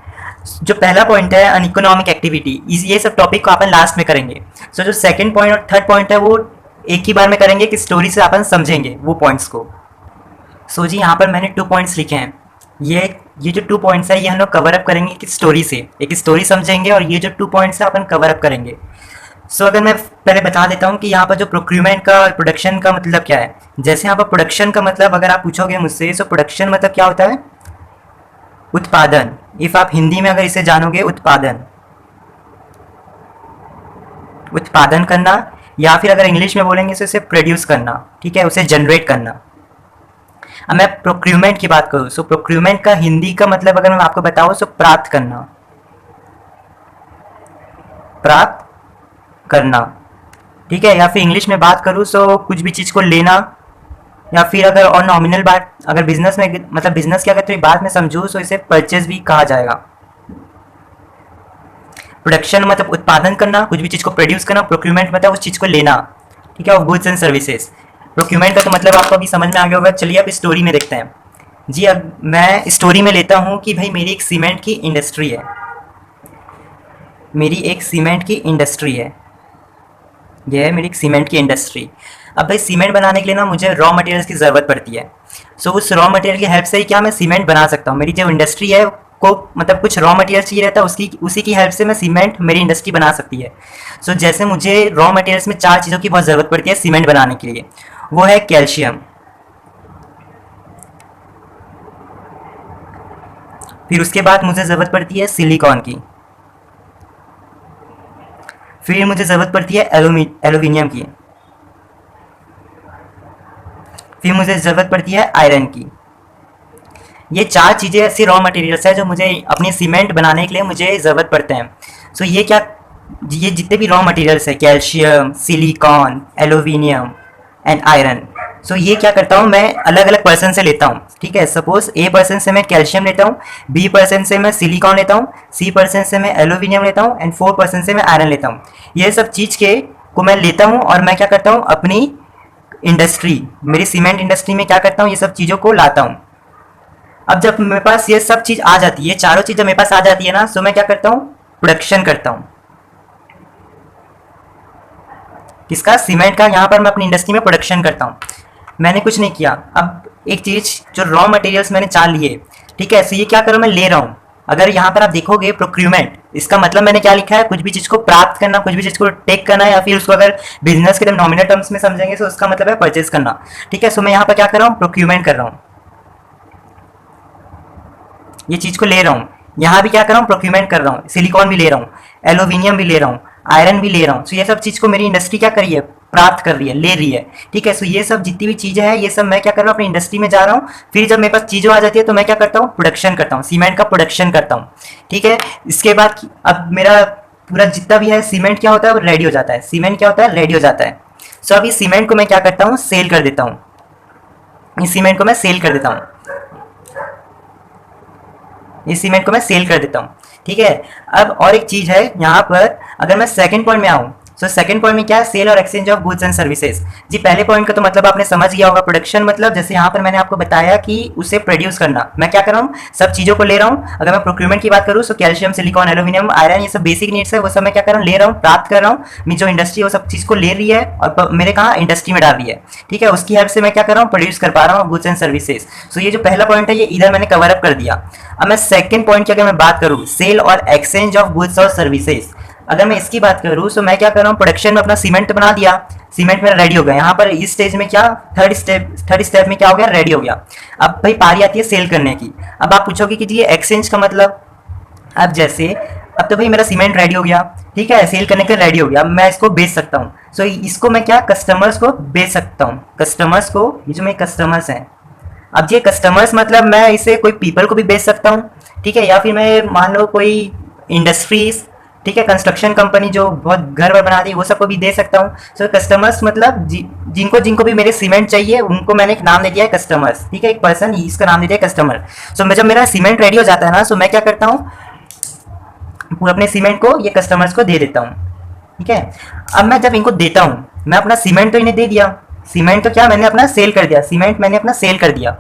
Speaker 1: जो पहला पॉइंट है अन इकोनॉमिक एक्टिविटी, ये सब टॉपिक को अपन लास्ट में करेंगे। सो जो सेकंड पॉइंट और थर्ड पॉइंट है वो एक ही बार में करेंगे कि स्टोरी से अपन समझेंगे वो पॉइंट्स को। सो जी यहाँ पर मैंने 2 पॉइंट्स लिखे हैं। ये जो 2 पॉइंट्स है ये हम लोग कवर अप करेंगे कि स्टोरी से, एक स्टोरी समझेंगे और ये जो 2 पॉइंट्स है अपन कवर अप करेंगे। सो अगर मैं पहले बता देता हूँ कि यहाँ पर जो प्रोक्यूरमेंट का और प्रोडक्शन का मतलब क्या है। जैसे यहाँ पर प्रोडक्शन का मतलब अगर आप पूछोगे मुझसे, सो प्रोडक्शन मतलब क्या होता है, उत्पादन। इफ आप हिंदी में अगर इसे जानोगे, उत्पादन करना, या फिर अगर इंग्लिश में बोलेंगे तो इसे प्रोड्यूस करना। ठीक है, उसे जनरेट करना। अब मैं प्रोक्यूरमेंट की बात करूँ, सो प्रोक्यूरमेंट का हिंदी का मतलब अगर मैं आपको बताऊँ, सो प्राप्त करना, प्राप्त करना, ठीक है। या फिर इंग्लिश में बात करूँ सो कुछ भी चीज़ को लेना, या फिर अगर और नॉमिनल बात अगर बिजनेस में मतलब बिजनेस की अगर थोड़ी बात में समझूँ तो इसे परचेज भी कहा जाएगा। प्रोडक्शन मतलब उत्पादन करना, कुछ भी चीज़ को प्रोड्यूस करना। प्रोक्यूरमेंट मतलब उस चीज़ को लेना, ठीक है, of goods and services. Procurement का तो मतलब आपको अभी समझ में आ गया होगा। चलिए अब स्टोरी में देखते हैं जी। अब मैं स्टोरी में लेता हूँ कि भाई मेरी एक सीमेंट की इंडस्ट्री है, मेरी एक सीमेंट की इंडस्ट्री है, यह है मेरी एक सीमेंट की इंडस्ट्री। अब भाई सीमेंट बनाने के लिए ना मुझे रॉ मटेरियल्स की ज़रूरत पड़ती है। सो उस रॉ मटेरियल की हेल्प से ही क्या मैं सीमेंट बना सकता हूँ। मेरी जो इंडस्ट्री है को मतलब कुछ रॉ मटेरियल चाहिए रहता है, उसकी उसी की हेल्प से मैं सीमेंट मेरी इंडस्ट्री बना सकती है। सो जैसे मुझे रॉ मटेरियल्स में 4 चीज़ों की बहुत ज़रूरत पड़ती है सीमेंट बनाने के लिए। वो है कैल्शियम, फिर उसके बाद मुझे ज़रूरत पड़ती है सिलिकॉन की, फिर मुझे ज़रूरत पड़ती है एल्यूमिनियम की, फिर मुझे ज़रूरत पड़ती है आयरन की। ये 4 चीज़ें ऐसी रॉ मटेरियल्स है जो मुझे अपनी सीमेंट बनाने के लिए मुझे ज़रूरत पड़ते हैं। सो ये जितने भी रॉ मटेरियल्स है, calcium, silicon, aluminium and iron, so ये क्या करता हूँ मैं अलग अलग पर्सन से लेता हूँ, ठीक है। सपोज ए पर्सन से मैं कैल्शियम लेता हूँ, बी पर्सन से मैं सिलिकॉन लेता हूँ, सी पर्सन से मैं एल्यूमिनियम लेता हूँ एंड 4 पर्सन से मैं आयरन लेता हूँ। ये सब चीज़ के को मैं लेता हूँ और मैं क्या करता हूँ अपनी इंडस्ट्री, मेरी सीमेंट इंडस्ट्री में क्या करता हूँ ये सब चीज़ों को लाता हूँ। अब जब मेरे पास ये सब चीज़ आ जाती है, चारों चीज़ जब मेरे पास आ जाती है ना, सो मैं क्या करता हूँ प्रोडक्शन करता हूँ। किसका? सीमेंट का। यहाँ पर मैं अपनी इंडस्ट्री में प्रोडक्शन करता हूँ। मैंने कुछ नहीं किया। अब एक चीज़ जो रॉ मटेरियल्स मैंने 4 लिए, ठीक है, सो ये क्या करूँ मैं ले रहा हूँ। अगर यहाँ पर आप देखोगे प्रोक्यूरमेंट, इसका मतलब मैंने क्या लिखा है, कुछ भी चीज़ को प्राप्त करना, कुछ भी चीज़ को टेक करना, या फिर उसको अगर बिजनेस के नॉमिनल टर्म्स में समझेंगे तो उसका मतलब है परचेज करना, ठीक है। सो मैं यहाँ पर क्या कर रहा हूँ प्रोक्यूरमेंट कर रहा हूँ, ये चीज़ को ले रहा हूँ। यहाँ भी क्या कर रहा हूँ प्रोक्यूरमेंट कर रहा हूँ, सिलिकॉन भी ले रहा हूँ, एल्यूमिनियम भी ले रहा हूँ, आयरन भी ले रहा हूँ। सो ये सब चीज़ को मेरी इंडस्ट्री क्या कर रही है, प्राप्त कर रही है, ले रही है, ठीक है। सो ये सब जितनी भी चीज़ें हैं ये सब मैं क्या कर रहा हूँ अपनी इंडस्ट्री में जा रहा हूँ। फिर जब मेरे पास चीज़ें आ जाती है तो मैं क्या करता हूँ प्रोडक्शन करता हूँ, सीमेंट का प्रोडक्शन करता हूँ, ठीक है। इसके बाद अब मेरा पूरा जितना भी है सीमेंट क्या होता है वो रेडी हो जाता है, सीमेंट क्या होता है रेडी हो जाता है। सो अब इस सीमेंट को मैं क्या करता हूँ सेल कर देता हूँ, इस सीमेंट को मैं सेल कर देता हूँ, इस सीमेंट को मैं सेल कर देता हूँ, ठीक है। अब और एक चीज़ है यहाँ पर, अगर मैं सेकंड पॉइंट में आऊँ, सो सेकंड पॉइंट में क्या है, सेल और exchange of goods and services. जी पहले पॉइंट का तो मतलब आपने समझ गया होगा, प्रोडक्शन मतलब जैसे यहाँ पर मैंने आपको बताया कि उसे प्रोड्यूस करना। मैं क्या कर रहा हूँ सब चीज़ों को ले रहा हूँ। अगर मैं प्रोक्यूरमेंट की बात करूँ तो कैल्शियम, सिलिकॉन, एल्यूमिनियम, आयरन, ये सब बेसिक नीड्स है, वो सब मैं क्या कर रहा हूँ ले रहा हूँ, प्राप्त कर रहा हूँ। मेरी जो इंडस्ट्री है वो सब चीज़ को ले रही है और मेरे कहाँ इंडस्ट्री में डाल रही है, ठीक है। उसकी हेल्प से मैं क्या कर रहा हूँ प्रोड्यूस कर पा रहा हूँ गुड्स एंड सर्विसेज। सो ये जो पहला पॉइंट है ये इधर मैंने कवर अप कर दिया। अब मैं सेकंड पॉइंट की अगर मैं बात करूँ, सेल और एक्सचेंज ऑफ गुड्स और सर्विसेज, अगर मैं इसकी बात करूँ तो मैं क्या कर रहा हूँ प्रोडक्शन में अपना सीमेंट बना दिया, सीमेंट मेरा रेडी हो गया। यहाँ पर इस स्टेज में क्या थर्ड स्टेप में क्या हो गया, रेडी हो गया। अब भाई पारी आती है सेल करने की। अब आप पूछोगे कि जी ये एक्सचेंज का मतलब, अब जैसे अब तो भाई मेरा सीमेंट रेडी हो गया, ठीक है, सेल करने के लिए रेडी हो गया, अब मैं इसको बेच सकता हूँ। सो इसको मैं क्या कस्टमर्स को बेच सकता हूँ, कस्टमर्स को, ये जो मेरे कस्टमर्स हैं। अब ये कस्टमर्स मतलब मैं इसे कोई पीपल को भी बेच सकता हूँ, ठीक है, या फिर मैं मान लो कोई इंडस्ट्रीज, ठीक है, कंस्ट्रक्शन कंपनी जो बहुत घर वर बना दी वो सबको भी दे सकता हूँ। सो कस्टमर्स मतलब जिनको जिनको भी मेरे सीमेंट चाहिए उनको मैंने एक नाम दे दिया है कस्टमर्स, ठीक है, एक पर्सन, इसका नाम दे दिया कस्टमर। सो मैं जब मेरा सीमेंट रेडी हो जाता है ना, सो मैं क्या करता हूँ पूरा अपने सीमेंट को ये कस्टमर्स को दे देता हूँ, ठीक है। अब मैं जब इनको देता हूँ, मैं अपना सीमेंट तो इन्हें दे दिया, सीमेंट तो क्या मैंने अपना सेल कर दिया, सीमेंट मैंने अपना सेल कर दिया।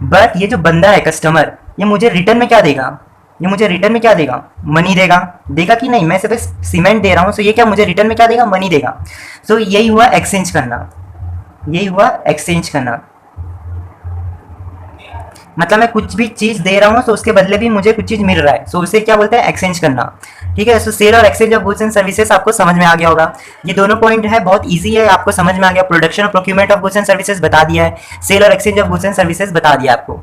Speaker 1: बट ये जो बंदा है कस्टमर, ये मुझे रिटर्न में क्या देगा, ये मुझे रिटर्न में क्या देगा, मनी देगा। देगा कि नहीं, मैं सिर्फ सीमेंट दे रहा हूँ, सो ये क्या मुझे रिटर्न में क्या देगा, मनी देगा। सो यही हुआ एक्सचेंज करना, यही हुआ एक्सचेंज करना। मतलब मैं कुछ भी चीज़ दे रहा हूँ तो उसके बदले भी मुझे कुछ चीज़ मिल रहा है, सो उसे क्या बोलते हैं एक्सचेंज करना, ठीक है। सो सेल और exchange of goods and services आपको समझ में आ गया होगा। ये दोनों पॉइंट है बहुत इजी है, आपको समझ में आ गया। प्रोडक्शन और procurement of goods and services बता दिया है, सेल और exchange of goods and services बता दिया आपको।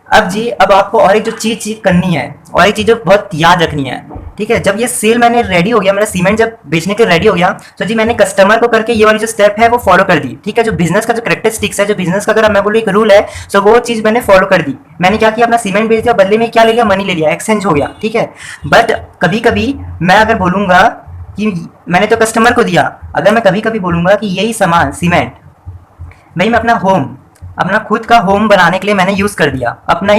Speaker 1: अब जी, अब आपको और एक जो चीज करनी है, और एक चीज जो बहुत याद रखनी है, ठीक है। जब ये सेल मैंने रेडी हो गया, मेरा सीमेंट जब बेचने के रेडी हो गया, तो जी मैंने कस्टमर को करके ये वाली जो स्टेप है वो फॉलो कर दी, ठीक है। जो बिजनेस का जो करेक्टरिस्टिक्स है, जो बिजनेस का अगर मैं बोलूँ एक रूल है, तो वो चीज मैंने फॉलो कर दी। मैंने क्या किया, अपना सीमेंट बेच दिया, बदले में क्या ले लिया, मनी ले लिया, एक्सचेंज हो गया, ठीक है। बट कभी कभी मैं अगर बोलूंगा कि मैंने तो कस्टमर को दिया, अगर मैं कभी कभी बोलूंगा कि यही सामान सीमेंट भाई मैं अपना होम, अपना खुद का होम बनाने के लिए मैंने यूज कर दिया, अपना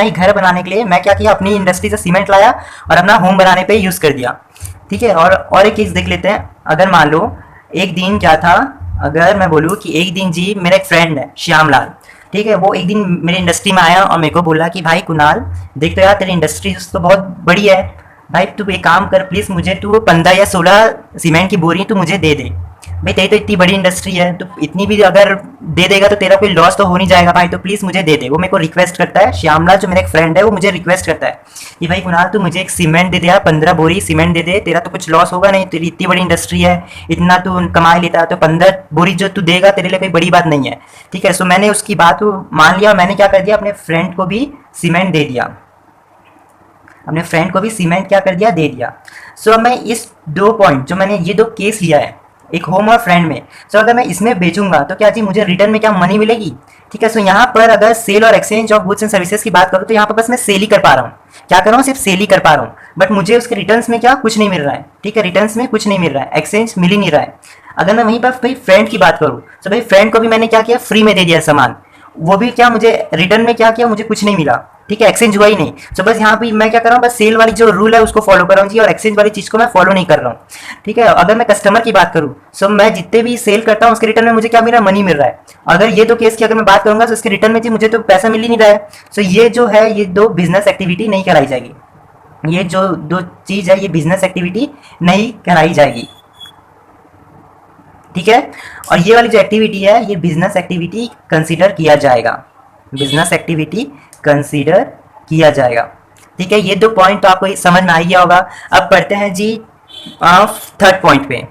Speaker 1: ही घर बनाने के लिए मैं क्या किया, अपनी इंडस्ट्री से सीमेंट लाया और अपना होम बनाने पे यूज कर दिया, ठीक है। और एक चीज देख लेते हैं। अगर मान लो एक दिन क्या था, अगर मैं बोलूँ कि एक दिन जी मेरा एक फ्रेंड है श्याम लाल, ठीक है, वो एक दिन मेरी इंडस्ट्री में आया और मेरे को बोला कि भाई कुणाल देख तो यार तेरी इंडस्ट्री तो बहुत बड़ी है, भाई तू एक काम कर प्लीज, मुझे तू 15 या 16 सीमेंट की बोरी तू मुझे दे दे। भाई तेरी तो इतनी बड़ी इंडस्ट्री है, तो इतनी भी अगर दे देगा तो तेरा कोई लॉस तो हो नहीं जाएगा भाई, तो प्लीज मुझे दे दे। वो मेरे को रिक्वेस्ट करता है, श्यामलाल जो मेरा एक फ्रेंड है वो मुझे रिक्वेस्ट करता है कि भाई कुणाल तू मुझे एक सीमेंट दे दे यार, 15 बोरी सीमेंट दे दे, तेरा तो कुछ लॉस होगा नहीं, तेरी इतनी बड़ी इंडस्ट्री है, इतना तू कमा लेता है, तो 15 बोरी जो तू देगा तेरे लिए कोई बड़ी बात नहीं है, ठीक है। सो मैंने उसकी बात को मान लिया और मैंने क्या कर दिया, अपने फ्रेंड को भी सीमेंट दे दिया, अपने फ्रेंड को भी सीमेंट क्या कर दिया, दे दिया। सो अब मैं इस 2 पॉइंट जो मैंने ये 2 केस लिया है, एक होम और फ्रेंड में, सो अगर मैं इसमें बेचूंगा तो क्या जी मुझे रिटर्न में क्या मनी मिलेगी, ठीक है। सो यहाँ पर अगर सेल और exchange of goods and services की बात करूँ तो यहाँ पर बस मैं सेल ही कर पा रहा हूँ, क्या कर रहा हूँ, सिर्फ सेल ही कर पा रहा हूँ, बट मुझे उसके रिटर्न्स में क्या कुछ नहीं मिल रहा है, ठीक है। रिटर्न्स में कुछ नहीं मिल रहा है, एक्सचेंज मिल ही नहीं रहा है। अगर मैं वहीं पर भाई फ्रेंड की बात करूँ तो भाई फ्रेंड को भी मैंने क्या किया, फ्री में दे दिया सामान, वो भी क्या मुझे रिटर्न में क्या किया, मुझे कुछ नहीं मिला, ठीक है, एक्सचेंज हुआ ही नहीं। तो बस यहाँ पे मैं क्या कर रहा हूँ, बस सेल वाली जो रूल है उसको फॉलो कर रहा हूँ जी, और एक्सचेंज वाली चीज को मैं फॉलो नहीं कर रहा हूँ, ठीक है। अगर मैं कस्टमर की बात करूँ तो मैं जितने भी सेल करता हूँ उसके रिटर्न में मुझे क्या मिल रहा है, मनी मिल रहा है। अगर ये 2 केस की अगर मैं बात करूंगा तो उसके रिटर्न में जी मुझे तो पैसा मिल ही नहीं रहा है। सो ये जो है, ये 2 बिजनेस एक्टिविटी नहीं कराई जाएगी, ये जो 2 चीज है ये बिजनेस एक्टिविटी नहीं कराई जाएगी, ठीक है। और ये वाली जो एक्टिविटी है ये बिजनेस एक्टिविटी कंसीडर किया जाएगा, बिजनेस एक्टिविटी कंसीडर किया जाएगा, ठीक है। ये 2 पॉइंट तो आपको समझ में आ गया होगा। अब पढ़ते हैं जी थर्ड पॉइंट पे।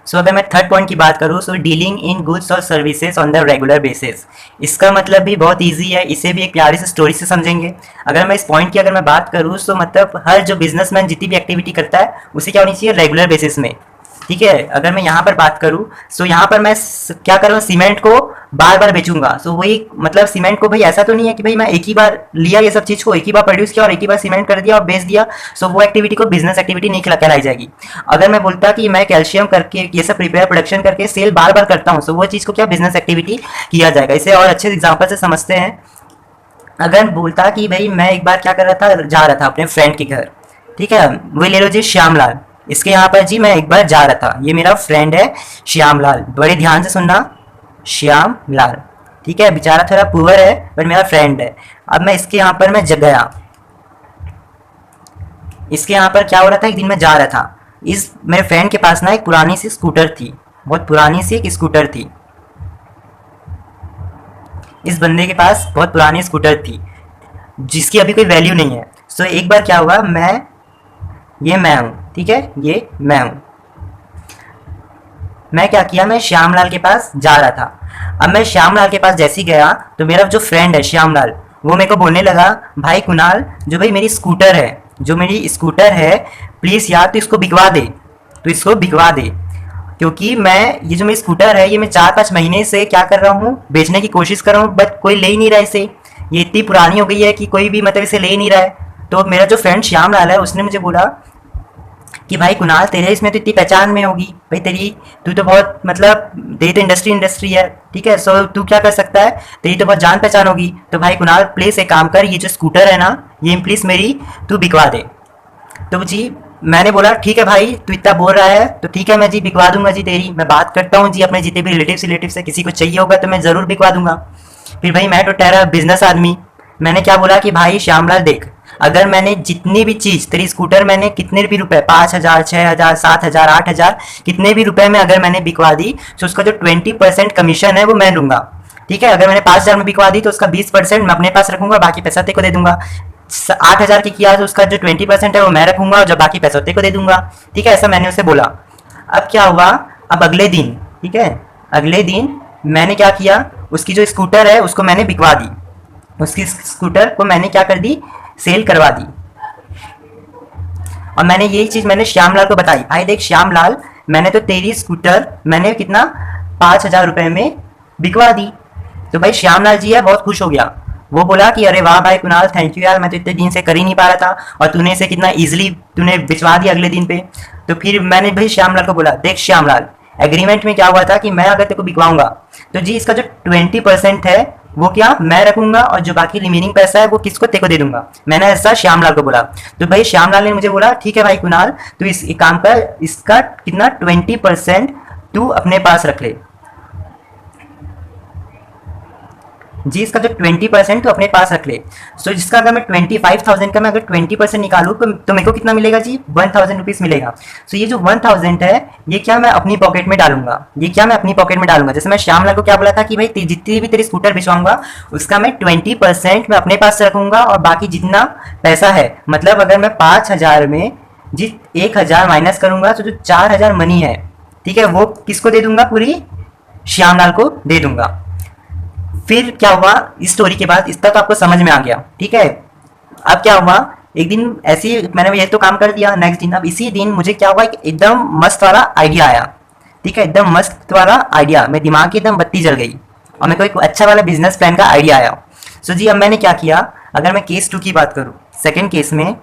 Speaker 1: सो अगर मैं थर्ड पॉइंट की बात करूँ, सो डीलिंग इन गुड्स और services on the regular basis, इसका मतलब भी बहुत इजी है, इसे भी एक प्यारी सी स्टोरी से समझेंगे। अगर मैं इस पॉइंट की अगर मैं बात करूँ तो मतलब हर जो बिजनेसमैन जितनी भी एक्टिविटी करता है उसे क्या होनी चाहिए, रेगुलर बेसिस में, ठीक है। अगर मैं यहाँ पर बात करूँ सो यहाँ पर मैं क्या कर रहा हूँ, सीमेंट को बार बार बेचूंगा। सो वही मतलब सीमेंट को भाई ऐसा तो नहीं है कि भाई मैं एक ही बार लिया ये सब चीज को, एक ही बार प्रोड्यूस किया और एक ही बार सीमेंट कर दिया और बेच दिया, सो वो एक्टिविटी को बिजनेस एक्टिविटी नहीं कहलाई जाएगी। अगर मैं बोलता कि मैं कैल्शियम करके ये सब प्रिपेयर प्रोडक्शन करके सेल बार बार करता हूँ, सो वो चीज को क्या बिजनेस एक्टिविटी किया जाएगा। इसे और अच्छे एग्जाम्पल से समझते हैं। अगर बोलता कि भाई मैं एक बार क्या कर रहा था, जा रहा था अपने फ्रेंड के घर, ठीक है, वही ले लो जी श्यामलाल, इसके यहाँ पर जी मैं एक बार जा रहा था, ये मेरा फ्रेंड है श्यामलाल, बड़े ध्यान से सुनना, श्यामलाल, ठीक है, बेचारा थोड़ा पुअर है बट मेरा फ्रेंड है। अब मैं इसके यहाँ पर मैं गया, इसके यहाँ पर क्या हो रहा था, एक दिन मैं जा रहा था, इस मेरे फ्रेंड के पास ना एक पुरानी सी स्कूटर थी, बहुत पुरानी सी एक स्कूटर थी, इस बंदे के पास बहुत पुरानी स्कूटर थी जिसकी अभी कोई वैल्यू नहीं है। सो एक बार क्या हुआ, मैं हूँ, ठीक है, ये मैं हूँ, मैं क्या किया, मैं श्यामलाल के पास जा रहा था। अब मैं श्यामलाल के पास जैसे ही गया तो मेरा जो फ्रेंड है श्यामलाल, वो मेरे को बोलने लगा, भाई कुणाल जो भाई मेरी स्कूटर है, जो मेरी स्कूटर है, प्लीज़ यार तू इसको बिकवा दे, तू इसको बिकवा दे, क्योंकि मैं ये जो मेरी स्कूटर है ये मैं 4-5 महीने से क्या कर रहा हूँ, बेचने की कोशिश कर रहा हूँ, बट कोई ले ही नहीं रहा इसे, ये इतनी पुरानी हो गई है कि कोई भी मतलब इसे ले ही नहीं रहा है। तो मेरा जो फ्रेंड श्यामलाल है उसने मुझे बोला कि भाई कुणाल तेरे इसमें तो इतनी पहचान में होगी भाई तेरी, तू तो बहुत मतलब तेरी तो इंडस्ट्री है, ठीक है, सो तू क्या कर सकता है, तेरी तो बहुत जान पहचान होगी, तो भाई कुणाल प्लीज़ एक काम कर, ये जो स्कूटर है ना ये प्लीज़ मेरी तू बिकवा दे। तो जी मैंने बोला ठीक है भाई तू इतना बोल रहा है तो ठीक है मैं जी बिकवा दूंगा जी तेरी, मैं बात करता हूँ जी अपने जितने भी रिलेटिव से, किसी को चाहिए होगा तो मैं ज़रूर बिकवा दूंगा। फिर भाई मैं तो ठहरा बिजनेस आदमी, मैंने क्या बोला कि भाई श्यामलाल देख, अगर मैंने जितनी भी चीज़ तेरी स्कूटर मैंने कितने भी रुपए, 5,000, 6,000, 7,000, 8,000, कितने भी रुपए में अगर मैंने बिकवा दी तो उसका जो 20% कमीशन है वो मैं लूंगा, ठीक है। अगर मैंने 5,000 में बिकवा दी तो उसका 20% मैं अपने पास रखूंगा, बाकी पैसा तेरे को दे दूंगा। 8,000 की किया तो उसका जो 20% है वो मैं रखूंगा और जब बाकी पैसा तेरे को दे दूंगा, ठीक है, ऐसा मैंने उसे बोला। अब क्या हुआ, अब अगले दिन, ठीक है, अगले दिन मैंने क्या किया, उसकी जो स्कूटर है उसको मैंने बिकवा दी, उसकी स्कूटर को मैंने क्या कर दी, सेल करवा दी। और मैंने यही चीज मैंने श्यामलाल को बताई, भाई देख श्यामलाल, मैंने तो तेरी स्कूटर मैंने कितना 5,000 रुपए में बिकवा दी। तो भाई श्यामलाल जी है बहुत खुश हो गया, वो बोला कि अरे वाह भाई कुणाल, थैंक यू यार, मैं तो इतने दिन से कर ही नहीं पा रहा था और तूने इसे कितना इजीली तूने बिचवा दिया अगले दिन पे। तो फिर मैंने भाई श्यामलाल को बोला, देख श्यामलाल, एग्रीमेंट में क्या हुआ था कि मैं अगर तेरे को बिकवाऊंगा तो जी इसका जो 20% है वो क्या मैं रखूंगा और जो बाकी रिमेनिंग पैसा है वो किसको, तेरे को दे दूंगा। मैंने ऐसा श्यामलाल को बोला। तो भाई श्यामलाल ने मुझे बोला ठीक है भाई कुणाल, तू इस काम कर, इसका कितना 20% तू अपने पास रख ले जी, इसका जो 20% तो अपने पास रख ले। सो जिसका अगर मैं 25,000 का मैं अगर 20% निकालू तो मेरे को कितना मिलेगा जी, 1,000 रुपीज मिलेगा। सो ये जो 1,000 है ये क्या मैं अपनी पॉकेट में डालूंगा, ये क्या मैं अपनी पॉकेट में डालूंगा। जैसे मैं श्यामलाल को क्या बोला था कि भाई जितनी भी तेरी स्कूटर बिचवाऊंगा उसका मैं 20% मैं अपने पास रखूंगा और बाकी जितना पैसा है, मतलब अगर मैं 5,000 में जी 1,000 माइनस करूंगा तो जो 4,000 मनी है, ठीक है, वो किसको दे दूंगा, पूरी श्यामलाल को दे दूंगा। फिर क्या हुआ इस स्टोरी के बाद, इसका तो आपको समझ में आ गया, ठीक है। अब क्या हुआ, एक दिन ऐसे ही मैंने ये तो काम कर दिया, नेक्स्ट दिन अब इसी दिन मुझे क्या हुआ, एकदम मस्त वाला आइडिया आया, ठीक है, एकदम मस्त वाला आइडिया, मेरे दिमाग की एकदम बत्ती जल गई और मेरे को एक अच्छा वाला बिजनेस प्लान का आइडिया आया। सो जी अब मैंने क्या किया, अगर मैं केस 2 की बात करूँ, सेकेंड केस में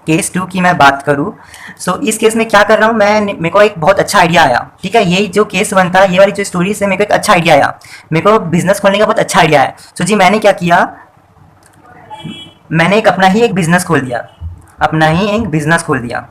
Speaker 1: केस 2 की मैं बात करूँ, सो इस केस में क्या कर रहा हूँ मैं, मेरे को एक बहुत अच्छा आइडिया आया, ठीक है। यही जो केस 1 था, ये वाली जो स्टोरी से मेरे को एक अच्छा आइडिया आया, मेरे को बिजनेस खोलने का बहुत अच्छा आइडिया है। सो जी मैंने क्या किया, मैंने अपना ही एक बिजनेस खोल दिया, अपना ही एक बिजनेस खोल दिया।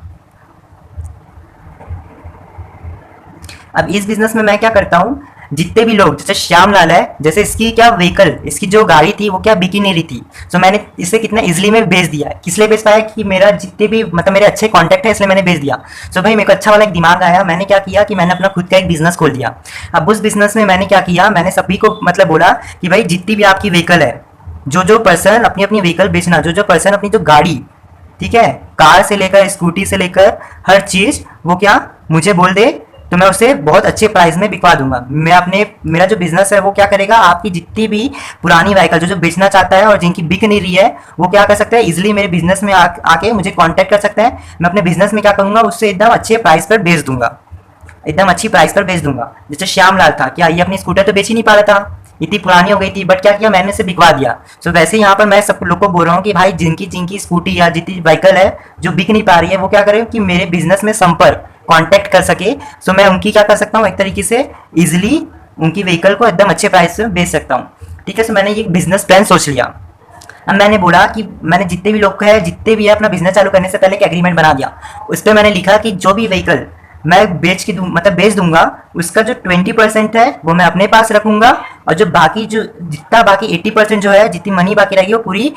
Speaker 1: अब इस बिजनेस में मैं क्या करता हूँ, जितने भी लोग, जैसे श्यामलाल है, जैसे इसकी क्या व्हीकल, इसकी जो गाड़ी थी वो क्या बिकी नहीं रही थी, सो मैंने इसे कितना इजीली में बेच दिया। किस लिए बेच पाया कि मेरा जितने भी मतलब मेरे अच्छे कॉन्टैक्ट है इसलिए मैंने बेच दिया। सो भाई मेरे को अच्छा वाला एक दिमाग आया, मैंने क्या किया कि मैंने अपना खुद का एक बिजनेस खोल दिया। अब उस बिजनेस में मैंने क्या किया, मैंने सभी को मतलब बोला कि भाई जितनी भी आपकी व्हीकल है, जो जो पर्सन अपनी अपनी व्हीकल बेचना, जो जो पर्सन अपनी जो गाड़ी, ठीक है, कार से लेकर स्कूटी से लेकर हर चीज वो क्या मुझे बोल दे, तो मैं उसे बहुत अच्छे प्राइस में बिकवा दूंगा। मैं अपने मेरा जो बिजनेस है वो क्या करेगा, आपकी जितनी भी पुरानी व्हीकल जो जो बेचना चाहता है और जिनकी बिक नहीं रही है वो क्या कर सकता है, इजिली मेरे बिजनेस में आके मुझे कांटेक्ट कर सकते हैं। मैं अपने बिजनेस में क्या करूंगा, उससे एकदम अच्छे प्राइस पर बेच दूंगा, एकदम अच्छी प्राइस पर बेच दूंगा। जैसे श्यामलाल था, क्या ये अपनी स्कूटर तो बेच ही नहीं पा रहा था, इतनी पुरानी हो गई थी, बट क्या किया मैंने इसे बिकवा दिया। सो वैसे यहाँ पर मैं सब लोग को बोल रहा हूँ कि भाई जिनकी जिनकी स्कूटी या जितनी व्हीकल है जो बिक नहीं पा रही है वो क्या करें कि मेरे बिजनेस में संपर्क कांटेक्ट कर सके। सो मैं उनकी क्या कर सकता हूँ, एक तरीके से इजिली उनकी व्हीकल को एकदम अच्छे प्राइस से बेच सकता हूँ, ठीक है। सो मैंने ये बिजनेस प्लान सोच लिया। अब मैंने बोला कि मैंने जितने भी लोग है, जितने भी है, अपना बिजनेस चालू करने से पहले एक एग्रीमेंट बना दिया। उस पर मैंने लिखा कि जो भी व्हीकल मैं बेच के मतलब बेच दूंगा उसका जो 20% है वो मैं अपने पास रखूंगा और जो बाकी जो जितना बाकी 80% जो है, जितनी मनी बाकी रहेगी वो पूरी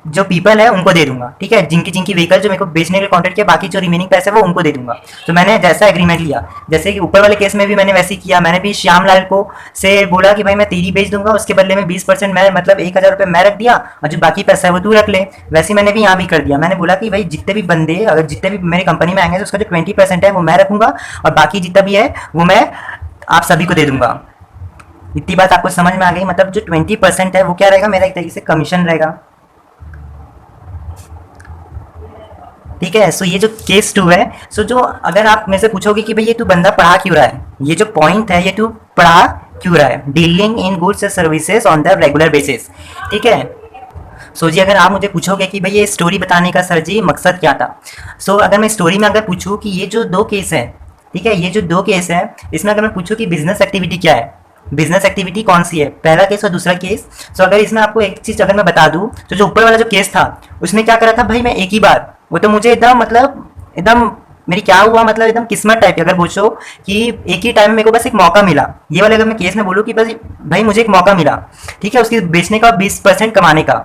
Speaker 1: जो पीपल है उनको दे दूंगा, ठीक है। जिनकी जिनकी व्हीकल जो मेरे को बेचने के कॉन्ट्रैक्ट किया, बाकी जो रिमेनिंग पैसे वो उनको दे दूंगा। तो मैंने जैसा एग्रीमेंट लिया, जैसे कि ऊपर वाले केस में भी मैंने वैसे ही किया। मैंने भी श्यामलाल को से बोला कि भाई मैं तेरी बेच दूंगा, उसके बदले में 20% मैं मतलब 1,000 रुपये मैं रख दिया और जो बाकी पैसा है वो तू रख ले। वैसे मैंने भी यहाँ भी कर दिया। मैंने बोला कि भाई जितने भी बंदे अगर जितने भी मेरी कंपनी में आएंगे तो उसका जो 20% है वो मैं रखूंगा और बाकी जितना भी है वो मैं आप सभी को दे दूंगा। इतनी बात आपको समझ में आ गई। मतलब जो 20% है वो क्या रहेगा, मेरा एक तरीके से कमीशन रहेगा, ठीक है। सो ये जो केस 2 है, सो जो अगर आप मेरे से पूछोगे कि भाई ये तू बंदा पढ़ा क्यों रहा है, ये जो पॉइंट है ये तू पढ़ा क्यों रहा है, dealing in goods and services on the regular basis, ठीक है। सो जी अगर आप मुझे पूछोगे कि भाई ये स्टोरी बताने का सर जी मकसद क्या था, सो अगर मैं स्टोरी में अगर पूछूँ कि ये जो 2 केस है, ठीक है, ये जो 2 केस है, इसमें अगर मैं पूछूँ कि बिजनेस एक्टिविटी क्या है, बिजनेस एक्टिविटी कौन सी है, पहला केस और दूसरा केस। सो अगर इसमें आपको एक चीज अगर मैं बता दूं तो जो ऊपर वाला जो केस था उसमें क्या करा था भाई, मैं एक ही बार, वो तो मुझे एकदम मतलब एकदम मेरी क्या हुआ मतलब एकदम किस्मत टाइप की, अगर पूछो कि एक ही टाइम में मेरे को बस एक मौका मिला। ये वाले अगर मैं केस में बोलूँ कि बस भाई मुझे एक मौका मिला, ठीक है, उसकी बेचने का 20% कमाने का,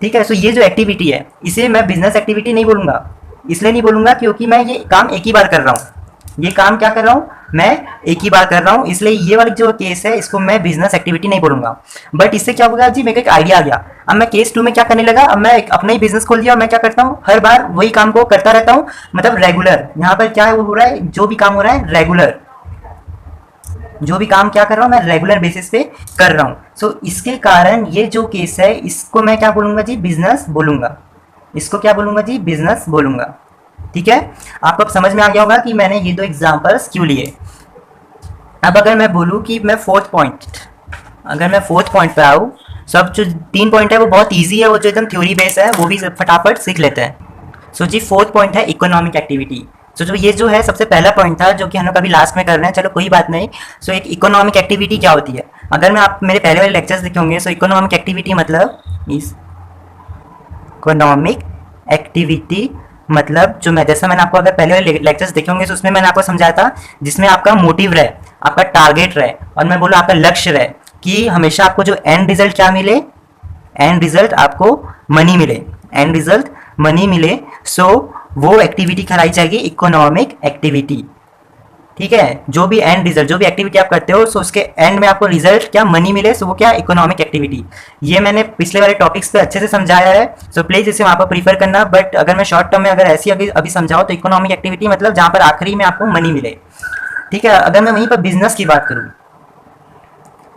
Speaker 1: ठीक है। सो ये जो एक्टिविटी है इसे मैं बिजनेस एक्टिविटी नहीं बोलूंगा, इसलिए नहीं बोलूंगा क्योंकि मैं ये काम एक ही बार कर रहा हूँ, ये काम क्या कर रहा हूँ मैं एक ही बार कर रहा हूँ, इसलिए ये वाली जो केस है इसको मैं बिजनेस एक्टिविटी नहीं बोलूंगा। बट इससे क्या होगा जी, मेरे को एक आइडिया आ गया। अब मैं केस 2 में क्या करने लगा, अब मैं अपना ही बिजनेस खोल दिया और मैं क्या करता हूँ हर बार वही काम को करता रहता हूँ, मतलब रेगुलर। यहाँ पर क्या हो रहा है, जो भी काम हो रहा है रेगुलर, जो भी काम क्या कर रहा हूँ मैं रेगुलर बेसिस पे कर रहा हूँ। सो इसके कारण ये जो केस है इसको मैं क्या बोलूँगा जी, बिजनेस बोलूँगा। इसको क्या बोलूँगा जी, बिजनेस बोलूँगा। ठीक है, आपको अब समझ में आ गया होगा कि मैंने ये दो एग्जाम्पल्स क्यों लिए। अब अगर मैं बोलूँ कि मैं फोर्थ पॉइंट, अगर मैं फोर्थ पॉइंट पे आऊँ, सब जो 3 पॉइंट है वो बहुत ईजी है, वो जो एकदम थ्योरी बेस है वो भी फटाफट सीख लेते हैं। सो जी फोर्थ पॉइंट है इकोनॉमिक एक्टिविटी। सो जो ये जो है सबसे पहला पॉइंट था जो कि हम लोग अभी लास्ट में कर रहे हैं, चलो कोई बात नहीं। सो एक इकोनॉमिक एक्टिविटी क्या होती है, अगर मैं आप मेरे पहले वाले लेक्चर्स देखे होंगे, सो इकोनॉमिक एक्टिविटी मतलब इकोनॉमिक एक्टिविटी मतलब जो मैं, जैसा मैंने आपको अगर पहले वाले लेक्चर्स देखे होंगे तो उसमें मैंने आपको समझाया था जिसमें आपका मोटिव रहे, आपका टारगेट रहे, और मैं बोला आपका लक्ष्य रहे कि हमेशा आपको जो एंड रिजल्ट क्या मिले, एंड रिजल्ट आपको मनी मिले, एंड रिजल्ट मनी मिले। सो वो एक्टिविटी कराई जाएगी इकोनॉमिक एक्टिविटी। ठीक है, जो भी एंड रिजल्ट, जो भी एक्टिविटी आप करते हो सो उसके एंड में आपको रिजल्ट क्या, मनी मिले, सो वो क्या, इकोनॉमिक एक्टिविटी। ये मैंने पिछले वाले टॉपिक्स पे अच्छे से समझाया है, सो प्लीज इसे वहां पर प्रीफर करना। बट अगर मैं शॉर्ट टर्म में अगर ऐसी अभी समझाऊं तो इकोनॉमिक एक्टिविटी मतलब जहां पर आखिरी में आपको मनी मिले। ठीक है, अगर मैं वहीं पर बिजनेस की बात करूं,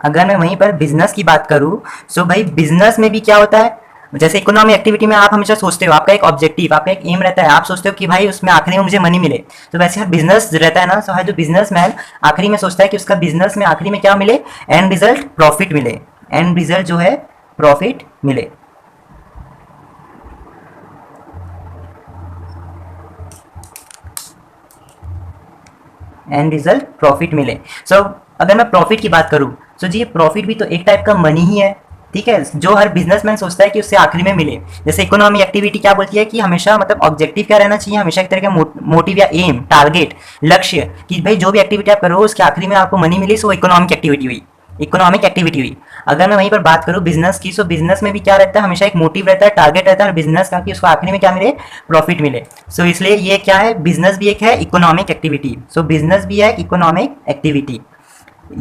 Speaker 1: अगर मैं वहीं पर बिजनेस की बात करूं, सो भाई बिजनेस में भी क्या होता है, जैसे इकोनॉमिक एक्टिविटी में आप हमेशा सोचते हो, आपका एक ऑब्जेक्टिव, आपका एक एम रहता है, आप सोचते हो कि भाई उसमें आखिरी में मुझे मनी मिले। तो वैसे हर बिजनेस रहता है ना, सो हर जो बिजनेसमैन आखिरी में सोचता है कि उसका बिजनेस में आखिरी में क्या मिले, एंड रिजल्ट प्रॉफिट मिले, एंड रिजल्ट जो है प्रॉफिट मिले। एंड रिजल्ट प्रॉफिट मिले। सो अगर मैं प्रॉफिट की बात करूं, सो जी प्रॉफिट भी तो एक टाइप का मनी ही है। ठीक है, जो हर बिजनेसमैन सोचता है कि उससे आखिरी में मिले। जैसे इकोनॉमिक एक्टिविटी क्या बोलती है कि हमेशा मतलब ऑब्जेक्टिव क्या रहना चाहिए, हमेशा एक तरह का मोटिव या एम, टारगेट, लक्ष्य, कि भाई जो भी एक्टिविटी आप करो उसके आखिरी में आपको मनी मिले, सो इकोनॉमिक एक्टिविटी हुई, इकोनॉमिक एक्टिविटी हुई। अगर मैं वहीं पर बात करूं बिजनेस की, सो बिजनेस में भी क्या रहता है, हमेशा एक मोटिव रहता है, टारगेट रहता है बिजनेस का कि उसको आखिरी में क्या मिले, प्रॉफिट मिले। सो इसलिए ये क्या है, बिजनेस भी एक है इकोनॉमिक एक्टिविटी। सो बिजनेस भी है इकोनॉमिक एक्टिविटी।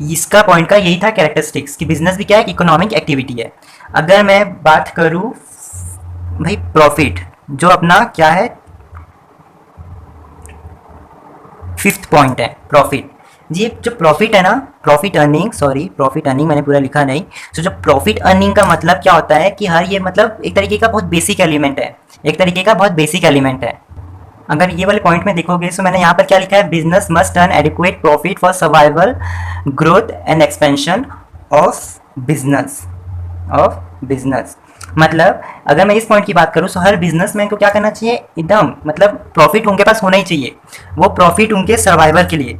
Speaker 1: इसका पॉइंट का यही था कैरेक्टरिस्टिक्स कि बिजनेस भी क्या है, इकोनॉमिक एक्टिविटी है। अगर मैं बात करूं भाई प्रॉफिट, जो अपना क्या है, फिफ्थ पॉइंट है प्रॉफिट। जी जो प्रॉफिट है ना, profit earning, sorry profit earning मैंने पूरा लिखा नहीं। तो जो प्रॉफिट अर्निंग का मतलब क्या होता है कि हर ये मतलब एक तरीके का बहुत बेसिक एलिमेंट है, एक तरीके का बहुत बेसिक एलिमेंट है। अगर ये वाले पॉइंट में देखोगे तो मैंने यहाँ पर क्या लिखा है, business must earn adequate profit for survival, growth and expansion of business, of business. मतलब अगर मैं इस पॉइंट की बात करूं तो हर बिजनेसमैन को क्या करना चाहिए, एकदम मतलब प्रॉफिट उनके पास होना ही चाहिए। वो प्रॉफिट उनके सर्वाइवल के लिए,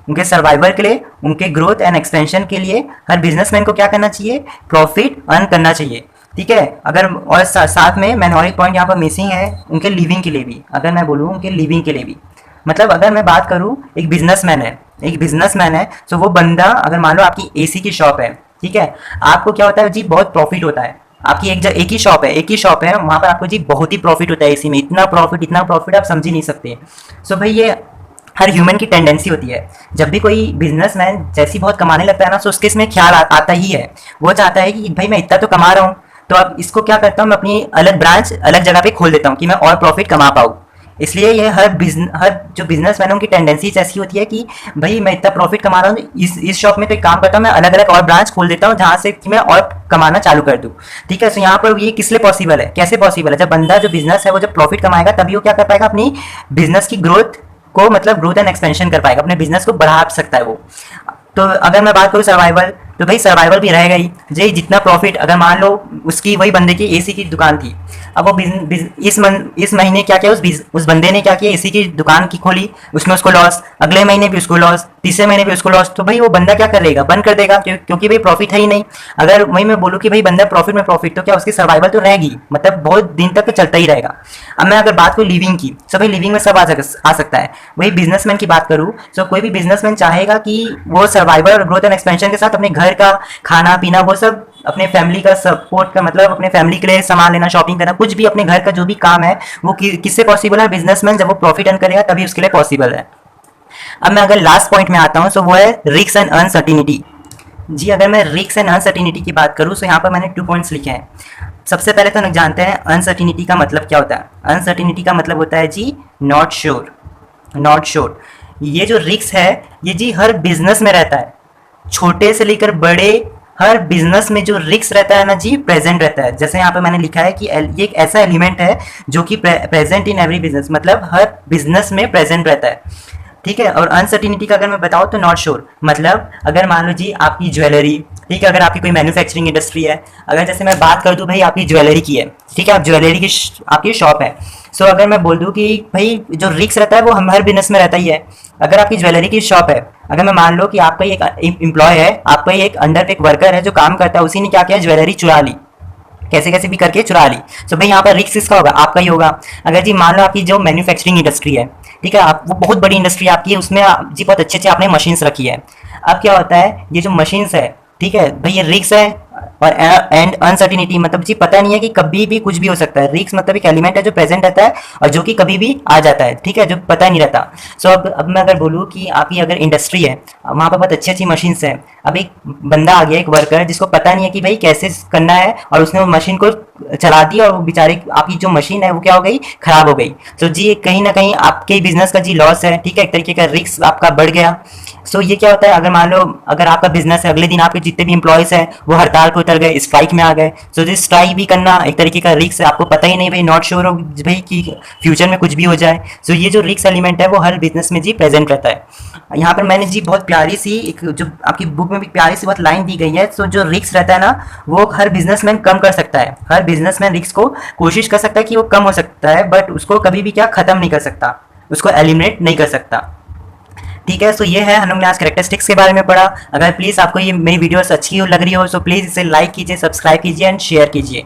Speaker 1: उनके सर्वाइवल के लिए, उनके ग्रोथ एंड एक्सपेंशन के लिए हर बिजनेसमैन को क्या करना चाहिए, प्रॉफिट अर्न करना चाहिए। ठीक है, अगर और साथ में मैंने और एक पॉइंट यहाँ पर मिसिंग है, उनके लिविंग के लिए भी, अगर मैं बोलूँ उनके लिविंग के लिए भी। मतलब अगर मैं बात करूँ एक बिजनेसमैन है, एक बिजनेसमैन है, तो वो बंदा अगर मान लो आपकी एसी की शॉप है, ठीक है, आपको क्या होता है जी, बहुत प्रॉफिट होता है। आपकी एक ही शॉप है, एक ही शॉप है, वहाँ पर आपको जी बहुत ही प्रॉफिट होता है एसी में, इतना प्रॉफिट आप समझ ही नहीं सकते। सो भाई ये हर ह्यूमन की टेंडेंसी होती है, जब भी कोई बिजनेसमैन जैसी बहुत कमाने लगता है ना, तो उसके इसमें ख्याल आता ही है, वो चाहता है कि भाई मैं इतना तो कमा रहा हूँ, तो अब इसको क्या करता हूँ, मैं अपनी अलग ब्रांच अलग जगह पे खोल देता हूँ कि मैं और प्रॉफिट कमा पाऊँ। इसलिए ये हर जो बिजनेसमैनों की टेंडेंसी ऐसी होती है कि भाई मैं इतना प्रॉफिट कमा रहा हूँ, इस शॉप में तो एक काम करता हूँ, मैं अलग अलग और ब्रांच खोल देता हूँ जहाँ से कि मैं और कमाना चालू कर दूँ। ठीक है, तो यहाँ पर ये किस लिए पॉसिबल है, कैसे पॉसिबल है, जब बंदा जो बिजनेस है वो जब प्रॉफिट कमाएगा तभी वो क्या कर पाएगा, अपनी बिजनेस की ग्रोथ को मतलब ग्रोथ एंड एक्सपेंशन कर पाएगा, अपने बिजनेस को बढ़ा सकता है वो। तो अगर मैं बात करूँ सर्वाइवल, तो भाई सर्वाइवल भी रहेगा ही जी। जितना प्रॉफिट, अगर मान लो उसकी वही बंदे की एसी की दुकान थी, अब वो इस महीने क्या किया, उस बंदे ने क्या किया, एसी की दुकान की खोली, उसमें उसको लॉस, अगले महीने भी उसको लॉस, तीसरे महीने भी उसको लॉस, तो भाई वो बंदा क्या करेगा, बंद कर देगा, क्योंकि भाई प्रॉफिट है ही नहीं। अगर वही मैं बोलूँ कि भाई बंदा प्रॉफिट में प्रॉफिट, तो क्या उसकी सर्वाइवल तो रहेगी, मतलब बहुत दिन तक चलता ही रहेगा। अब मैं अगर बात करूँ लिविंग की, तो भाई लिविंग में सब आ सकता है। वही बिजनेसमैन की बात करूँ तो कोई भी बिजनेसमैन चाहेगा कि वो सर्वाइवल और ग्रोथ एंड एक्सपेंशन के साथ अपने घर का खाना पीना, वो सब अपने फैमिली का सपोर्ट का, मतलब अपने फैमिली के लिए सामान लेना, शॉपिंग करना, कुछ भी अपने घर का जो भी काम है वो किससे पॉसिबल है, बिजनेसमैन जब वो प्रॉफिट अर्न करेगा तभी उसके लिए पॉसिबल है। अब मैं अगर लास्ट पॉइंट में आता हूं तो वो है रिस्क एंड अनसर्टिनिटी। जी अगर मैं रिस्क एंड अनसर्टिनिटी की बात करूं तो यहाँ पर मैंने 2 पॉइंट्स लिखे हैं। सबसे पहले तो हम जानते हैं अनसर्टिनिटी का मतलब क्या होता है। अनसर्टिनिटी का मतलब होता है जी नॉट श्योर, नॉट श्योर। ये जो रिस्क है ये जी हर बिजनेस में रहता है, छोटे से लेकर बड़े हर बिजनेस में जो रिस्क रहता है ना जी, प्रेजेंट रहता है। जैसे यहाँ पे मैंने लिखा है कि ये एक ऐसा एलिमेंट है जो कि प्रेजेंट इन एवरी बिजनेस, मतलब हर बिजनेस में प्रेजेंट रहता है, ठीक है। और अनसर्टिनिटी का अगर मैं बताऊँ तो नॉट श्योर, मतलब अगर मान लो जी आपकी ज्वेलरी, ठीक है, अगर आपकी कोई मैन्युफैक्चरिंग इंडस्ट्री है, अगर जैसे मैं बात कर दूं भाई आपकी ज्वेलरी की है, ठीक है, आप ज्वेलरी की आपकी शॉप है, सो अगर मैं बोल दूं कि भाई जो रिस्क रहता है वो हम हर बिजनेस में रहता ही है। अगर आपकी ज्वेलरी की शॉप है, अगर मैं मान लो कि आपका एक एम्प्लॉय है, आपका एक अंडर पे एक वर्कर है जो काम करता है, उसी ने क्या किया, ज्वेलरी चुरा ली, कैसे कैसे भी करके चुरा ली, तो भाई यहाँ पर रिस्क किसका होगा, आपका ही होगा। अगर जी मान लो आपकी जो मैन्युफैक्चरिंग इंडस्ट्री है, ठीक है, आप वो बहुत बड़ी इंडस्ट्री आपकी है, उसमें जी बहुत अच्छे अच्छे आपने मशीन्स रखी है। अब क्या होता है, ये जो मशीन्स है, ठीक है भाई, ये रिस्क है और एंड अनसर्टिनिटी, मतलब जी पता नहीं है कि कभी भी कुछ भी हो सकता है। रिस्क मतलब एक एलिमेंट है जो प्रेजेंट रहता है और जो कि कभी भी आ जाता है, ठीक है, जो पता नहीं रहता। सो अब मैं अगर बोलूँ कि आपकी अगर इंडस्ट्री है, वहाँ पर बहुत अच्छी अच्छी मशीन्स है, अब एक बंदा आ गया, एक वर्कर, जिसको पता नहीं है कि भाई कैसे करना है, और उसने वो मशीन को चला दी और वो बेचारे आपकी जो मशीन है वो क्या हो गई, खराब हो गई। तो जी कहीं ना कहीं आपके बिजनेस का जी लॉस है, ठीक है, एक तरीके का रिस्क आपका बढ़ गया। सो ये क्या होता है, अगर मान लो अगर आपका बिजनेस है, अगले दिन आपके जितने भी इंप्लॉयज हैं वो हड़ताल पे उतर गए, स्ट्राइक में आ गए, सो दिस स्ट्राइक भी करना एक तरीके का रिस्क है, आपको पता ही नहीं भाई, नॉट श्योर हो भाई कि फ्यूचर में कुछ भी हो जाए। सो ये जो रिस्क एलिमेंट है वो हर बिजनेस में जी प्रेजेंट रहता है। यहाँ पर मैंने जी बहुत प्यारी सी एक जो आपकी बुक में भी प्यारी सी बहुत लाइन दी गई है, सो जो रिस्क रहता है ना वो हर बिजनेसमैन कम कर सकता है, हर बिजनेसमैन रिस्क को कोशिश कर सकता है कि वो कम हो सकता है, बट उसको कभी भी क्या खत्म नहीं कर सकता, उसको एलिमिनेट नहीं कर सकता, ठीक है। सो ये है, हम लोग ने आज कैरेक्टरिस्टिक्स के बारे में पढ़ा। अगर प्लीज़ आपको ये मेरी वीडियोस अच्छी लग रही हो, सो प्लीज़ इसे लाइक कीजिए, सब्सक्राइब कीजिए एंड शेयर कीजिए।